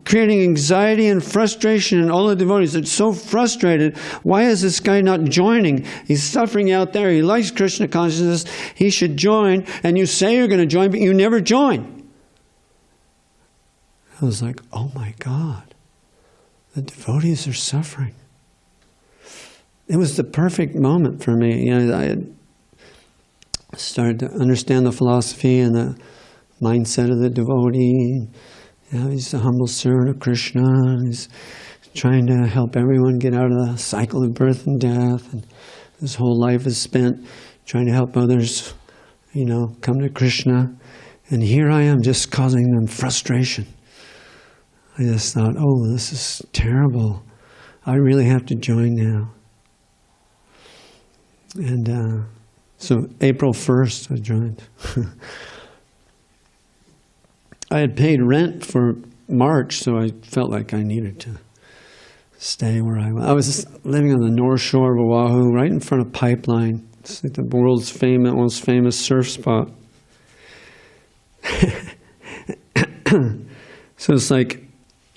creating anxiety and frustration in all the devotees. They're so frustrated. Why is this guy not joining? He's suffering out there. He likes Krishna consciousness. He should join. And you say you're going to join, but you never join." I was like, oh my God, the devotees are suffering. It was the perfect moment for me. I had started to understand the philosophy and the mindset of the devotee. He's a humble servant of Krishna, and he's trying to help everyone get out of the cycle of birth and death. And his whole life is spent trying to help others, come to Krishna. And here I am just causing them frustration. I just thought, oh, this is terrible. I really have to join now. And so April 1st, I joined. I had paid rent for March, so I felt like I needed to stay where I was. I was living on the north shore of Oahu, right in front of Pipeline. It's like the world's most famous surf spot. So it's like,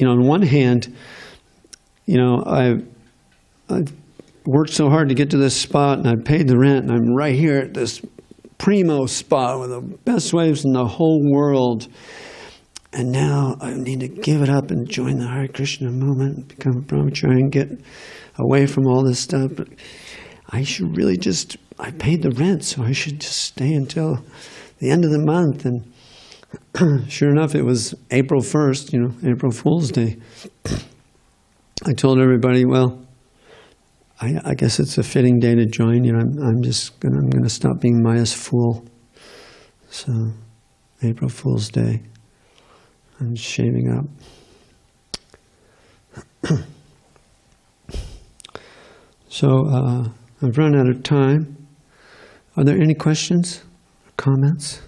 on one hand, I've worked so hard to get to this spot, and I paid the rent, and I'm right here at this primo spot with the best waves in the whole world. And now I need to give it up and join the Hare Krishna movement, become a brahmachari, and get away from all this stuff. But I should really I paid the rent, so I should just stay until the end of the month. And sure enough, it was April 1st, April Fool's Day. I told everybody, well, I guess it's a fitting day to join. I'm going to stop being Maya's fool. So, April Fool's Day. I'm shaving up. So, I've run out of time. Are there any questions or comments?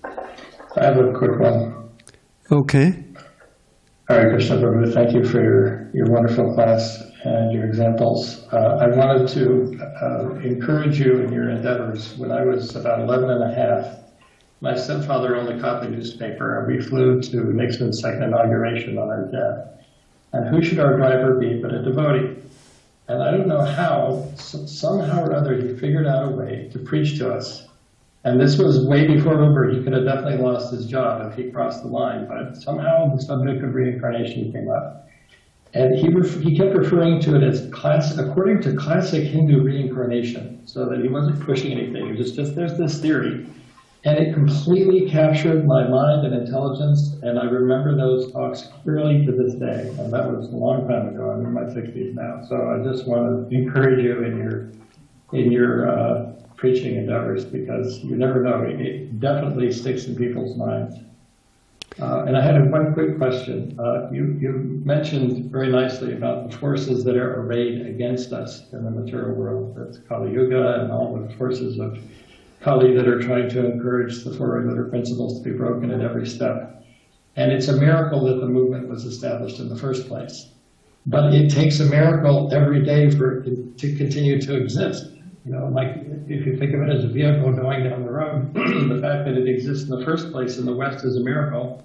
I have a quick one. Okay. Hare Krishna Prabhu, thank you for your wonderful class and your examples. I wanted to encourage you in your endeavors. When I was about 11 and a half, my stepfather owned a copy newspaper, and we flew to Nixon's second inauguration on our jet. And who should our driver be but a devotee? And I don't know how, somehow or other, he figured out a way to preach to us. And this was way before Uber. He could have definitely lost his job if he crossed the line, but somehow the subject of reincarnation came up. And he kept referring to it as according to classic Hindu reincarnation, so that he wasn't pushing anything. It was just there's this theory. And it completely captured my mind and intelligence, and I remember those talks clearly to this day. And that was a long time ago. I'm in my 60s now. So I just want to encourage you in your preaching endeavors, because you never know. It definitely sticks in people's minds. And I had one quick question. You mentioned very nicely about the forces that are arrayed against us in the material world. That's Kali Yuga and all the forces of Kali that are trying to encourage the four regular principles to be broken at every step. And it's a miracle that the movement was established in the first place. But it takes a miracle every day for it to continue to exist. You know, like if you think of it as a vehicle going down the road, the fact that it exists in the first place in the West is a miracle.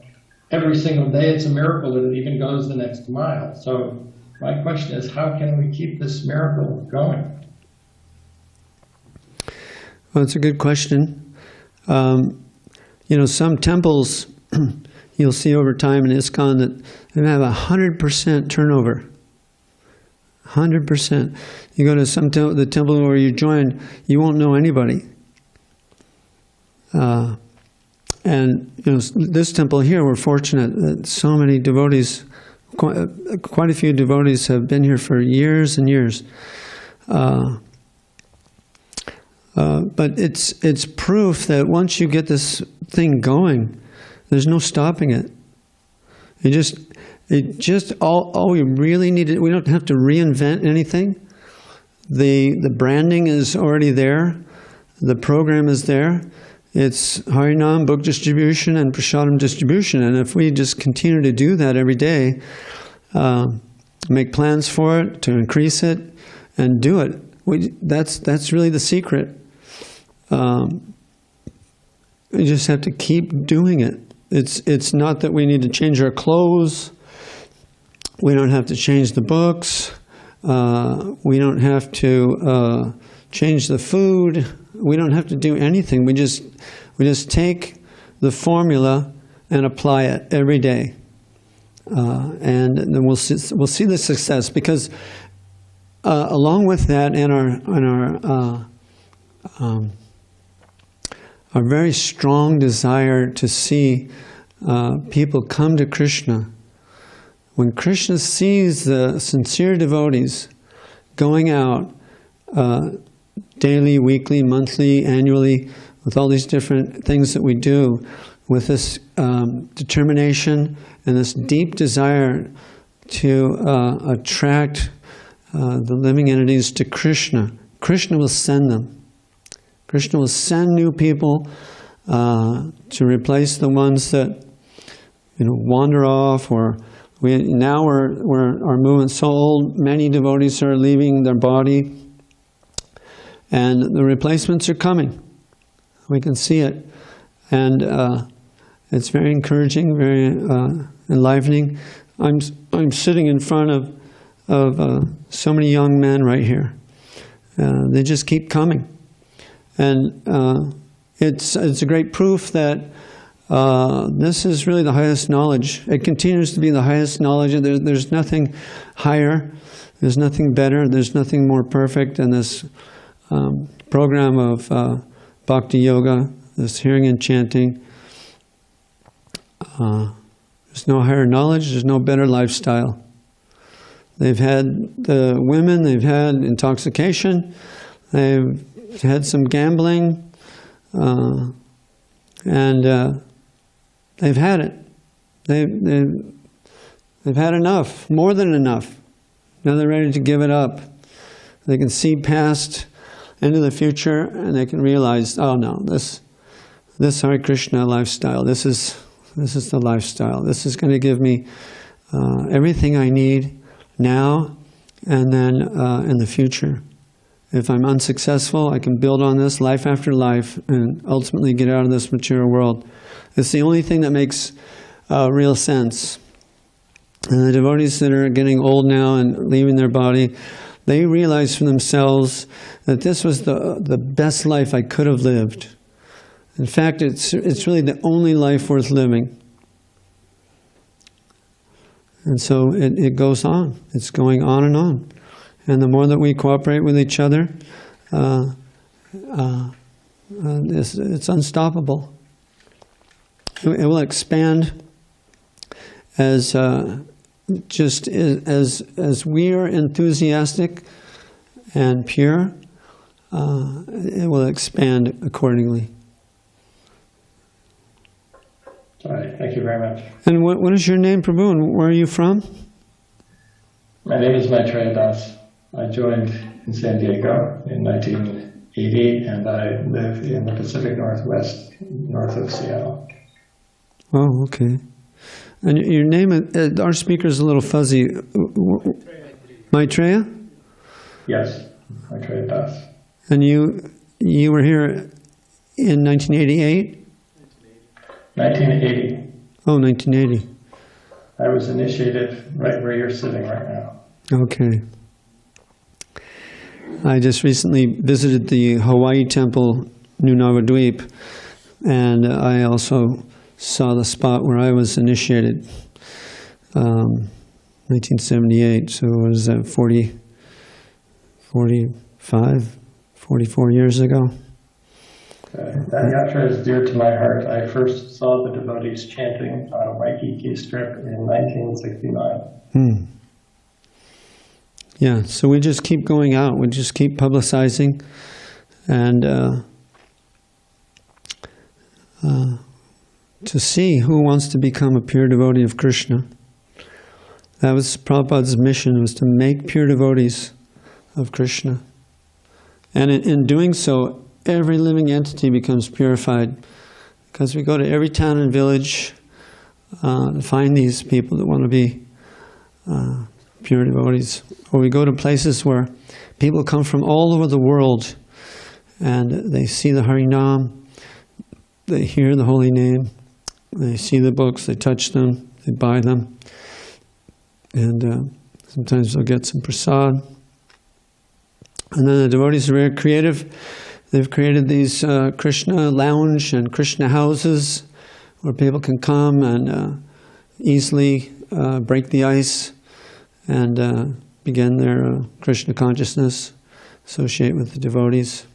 Every single day it's a miracle that it even goes the next mile. So my question is, how can we keep this miracle going? Well, it's a good question. You know, some temples, you'll see over time in ISKCON that they have 100% turnover. 100%. You go to some the temple where you join, you won't know anybody. And you know, this temple here, we're fortunate that so many devotees, quite a few devotees have been here for years and years. But it's proof that once you get this thing going, there's no stopping it. All we really need to, we don't have to reinvent anything. The branding is already there. The program is there. It's Harinam, book distribution, and Prasadam distribution. And if we just continue to do that every day, make plans for it, to increase it, and do it, that's really the secret. We just have to keep doing it. It's not that we need to change our clothes. We don't have to change the books. We don't have to change the food. We don't have to do anything. We just take the formula and apply it every day, and then we'll see the success. Because along with that, and our very strong desire to see people come to Krishna. When Krishna sees the sincere devotees going out daily, weekly, monthly, annually, with all these different things that we do, with this determination and this deep desire to attract the living entities to Krishna, Krishna will send them. Krishna will send new people to replace the ones that wander off, or now our movement's so old, many devotees are leaving their body, and the replacements are coming. We can see it, and it's very encouraging, very enlivening. I'm sitting in front of so many young men right here. They just keep coming. And it's a great proof that this is really the highest knowledge. It continues to be the highest knowledge. There's nothing higher. There's nothing better. There's nothing more perfect than this program of Bhakti Yoga, this hearing and chanting. There's no higher knowledge. There's no better lifestyle. They've had the women. They've had intoxication. They've had some gambling, and they've had it. They've had enough, more than enough. Now they're ready to give it up. They can see past into the future, and they can realize, oh no, this Hare Krishna lifestyle, this is the lifestyle. This is going to give me everything I need now and then in the future. If I'm unsuccessful, I can build on this life after life and ultimately get out of this material world. It's the only thing that makes real sense. And the devotees that are getting old now and leaving their body, they realize for themselves that this was the best life I could have lived. In fact, it's really the only life worth living. And so it goes on. It's going on and on. And the more that we cooperate with each other, it's unstoppable. It will expand as we are enthusiastic and pure. it will expand accordingly. All right, thank you very much. And what is your name, Prabhu, and where are you from? My name is Maitreya Das. I joined in San Diego in 1980, and I live in the Pacific Northwest, north of Seattle. Oh, okay. And your name, our speaker is a little fuzzy. Maitreya? Yes, Maitreya Das. And you were here in 1988? 1980. Oh, 1980. I was initiated right where you're sitting right now. Okay. I just recently visited the Hawaii temple, New Navadweep, and I also saw the spot where I was initiated, 1978, so what is that, 44 years ago? That yatra is dear to my heart. I first saw the devotees chanting on Waikiki Strip in 1969. Yeah, so we just keep going out, we just keep publicizing, and to see who wants to become a pure devotee of Krishna. That was Prabhupada's mission, was to make pure devotees of Krishna. And in doing so, every living entity becomes purified, because we go to every town and village to find these people that want to be pure devotees. Or we go to places where people come from all over the world, and they see the Harinam, they hear the holy name, they see the books, they touch them, they buy them, and sometimes they'll get some prasad. And then the devotees are very creative. They've created these Krishna lounge and Krishna houses where people can come and easily break the ice and begin their Krishna consciousness, associate with the devotees.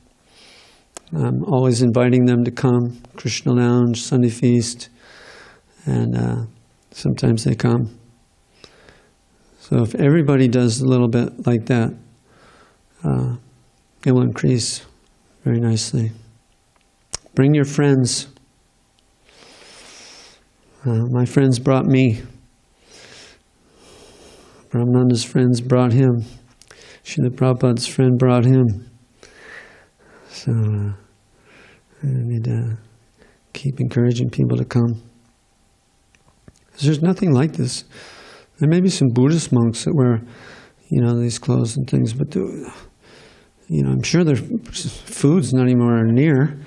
I'm always inviting them to come, Krishna lounge, Sunday feast, and sometimes they come. So if everybody does a little bit like that, it will increase very nicely. Bring your friends. My friends brought me. Brahmananda's friends brought him. Srila Prabhupada's friend brought him. So I need to keep encouraging people to come. Because there's nothing like this. There may be some Buddhist monks that wear, these clothes and things, but I'm sure their food's not anywhere near,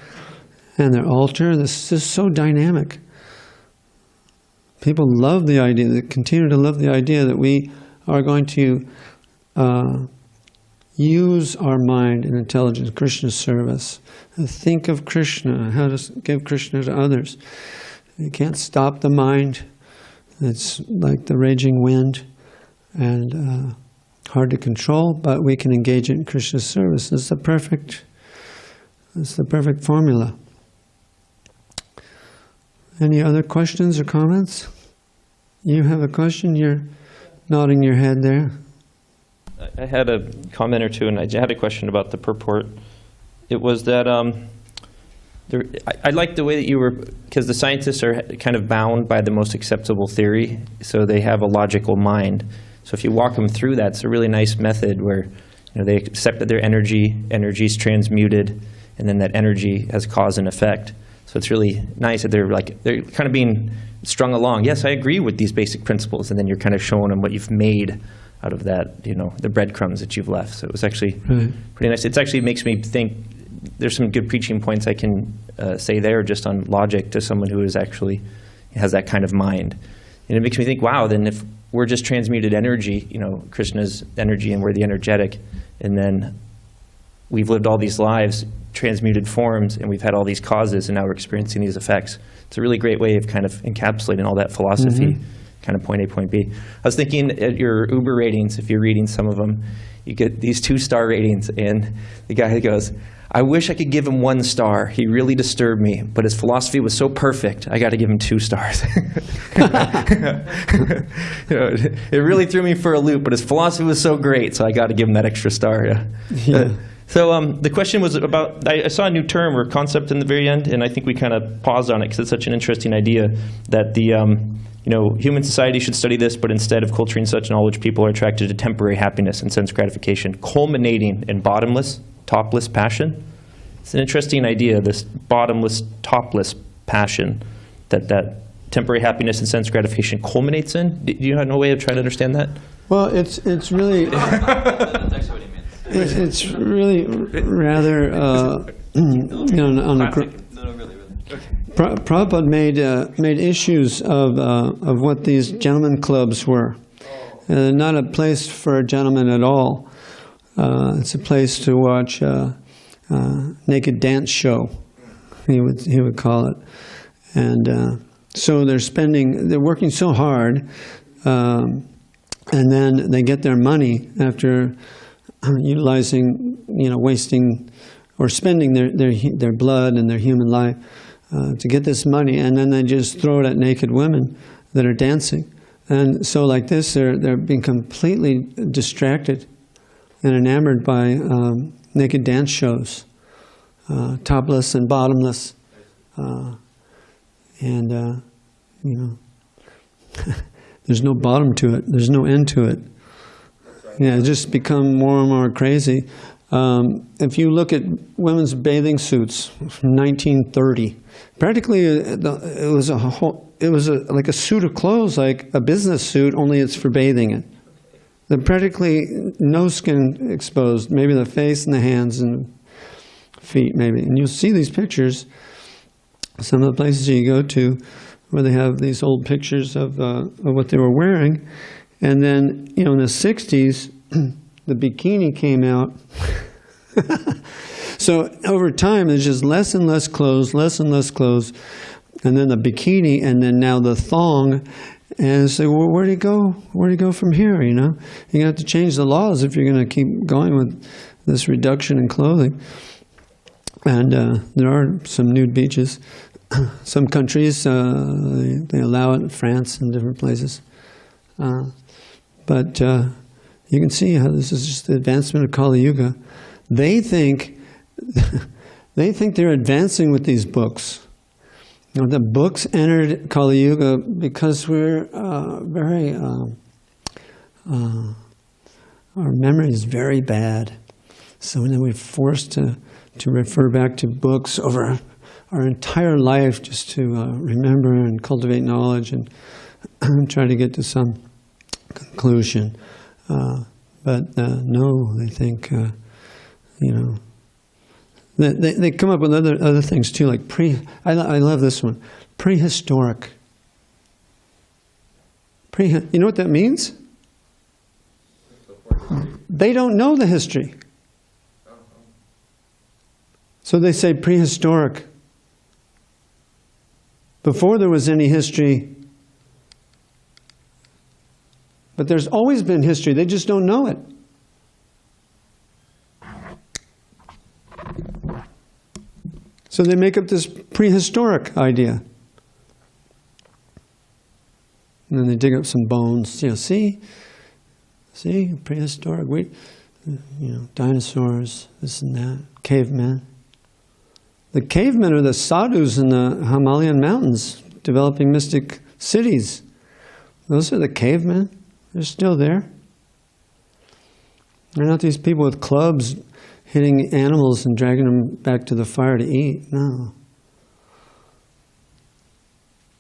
and their altar. This is so dynamic. People love the idea. They continue to love the idea that we are going to use our mind and intelligence, Krishna's service, and think of Krishna, how to give Krishna to others. You can't stop the mind. It's like the raging wind, and hard to control, but we can engage it in Krishna's service. It's the perfect formula. Any other questions or comments? You have a question? You're nodding your head there. I had a comment or two, and I had a question about the purport. It was that I like the way that you were, because the scientists are kind of bound by the most acceptable theory, so they have a logical mind. So if you walk them through that, it's a really nice method where they accept that their energy is transmuted, and then that energy has cause and effect. So it's really nice that they're kind of being strung along. Yes, I agree with these basic principles, and then you're kind of showing them what you've made out of that, the breadcrumbs that you've left. So it was actually pretty nice. It actually makes me think there's some good preaching points I can say there just on logic to someone who is actually has that kind of mind. And it makes me think, wow, then if we're just transmuted energy, Krishna's energy, and we're the energetic, and then we've lived all these lives, transmuted forms, and we've had all these causes, and now we're experiencing these effects. It's a really great way of kind of encapsulating all that philosophy, kind of point A, point B. I was thinking at your Uber ratings, if you're reading some of them, you get these 2-star ratings, and the guy goes, I wish I could give him 1 star. He really disturbed me, but his philosophy was so perfect, I got to give him 2 stars. It really threw me for a loop, but his philosophy was so great, so I got to give him that extra star. Yeah. So the question was about, I saw a new term or concept in the very end, and I think we kind of paused on it because it's such an interesting idea that the, human society should study this, but instead of culturing such knowledge, people are attracted to temporary happiness and sense gratification, culminating in bottomless, topless passion. It's an interesting idea, this bottomless, topless passion that temporary happiness and sense gratification culminates in. Do you have no way of trying to understand that? Well, it's really That's actually what he meant. it's really rather on the No, really. Prabhupada made issues of what these gentlemen clubs were. Not a place for a gentleman at all. It's a place to watch naked dance show, he would call it. And so they're working so hard, and then they get their money after utilizing, wasting or spending their blood and their human life to get this money, and then they just throw it at naked women that are dancing. And so like this, they're being completely distracted and enamored by naked dance shows, topless and bottomless. There's no bottom to it. There's no end to it. Yeah, it's just become more and more crazy. If you look at women's bathing suits from 1930, practically it was like a suit of clothes, like a business suit, only it's for bathing in. They're practically no skin exposed, maybe the face and the hands and feet maybe. And you'll see these pictures, some of the places you go to where they have these old pictures of what they were wearing. And then, in the 60s, the bikini came out. So over time, there's just less and less clothes, and then the bikini, and then now the thong. And so, well, where do you go? Where do you go from here? You're going to have to change the laws if you're going to keep going with this reduction in clothing. And there are some nude beaches. Some countries, they allow it, France and different places. But you can see how this is just the advancement of Kali Yuga. They think they're advancing with these books. The books entered Kali Yuga because we're our memory is very bad. So then we're forced to refer back to books over our entire life just to remember and cultivate knowledge and try to get to some conclusion. But no, they think, they come up with other things too, like I love this one, prehistoric. You know what that means? They don't know the history. So they say prehistoric. Before there was any history. But there's always been history, they just don't know it. So they make up this prehistoric idea. And then they dig up some bones, see, prehistoric, dinosaurs, this and that, cavemen. The cavemen are the sadhus in the Himalayan mountains, developing mystic cities. Those are the cavemen. They're still there. They're not these people with clubs hitting animals and dragging them back to the fire to eat. No.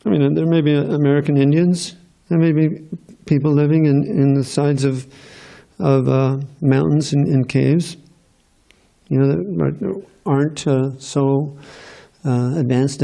I mean, there may be American Indians. There may be people living in the sides of mountains and in caves. That aren't so advanced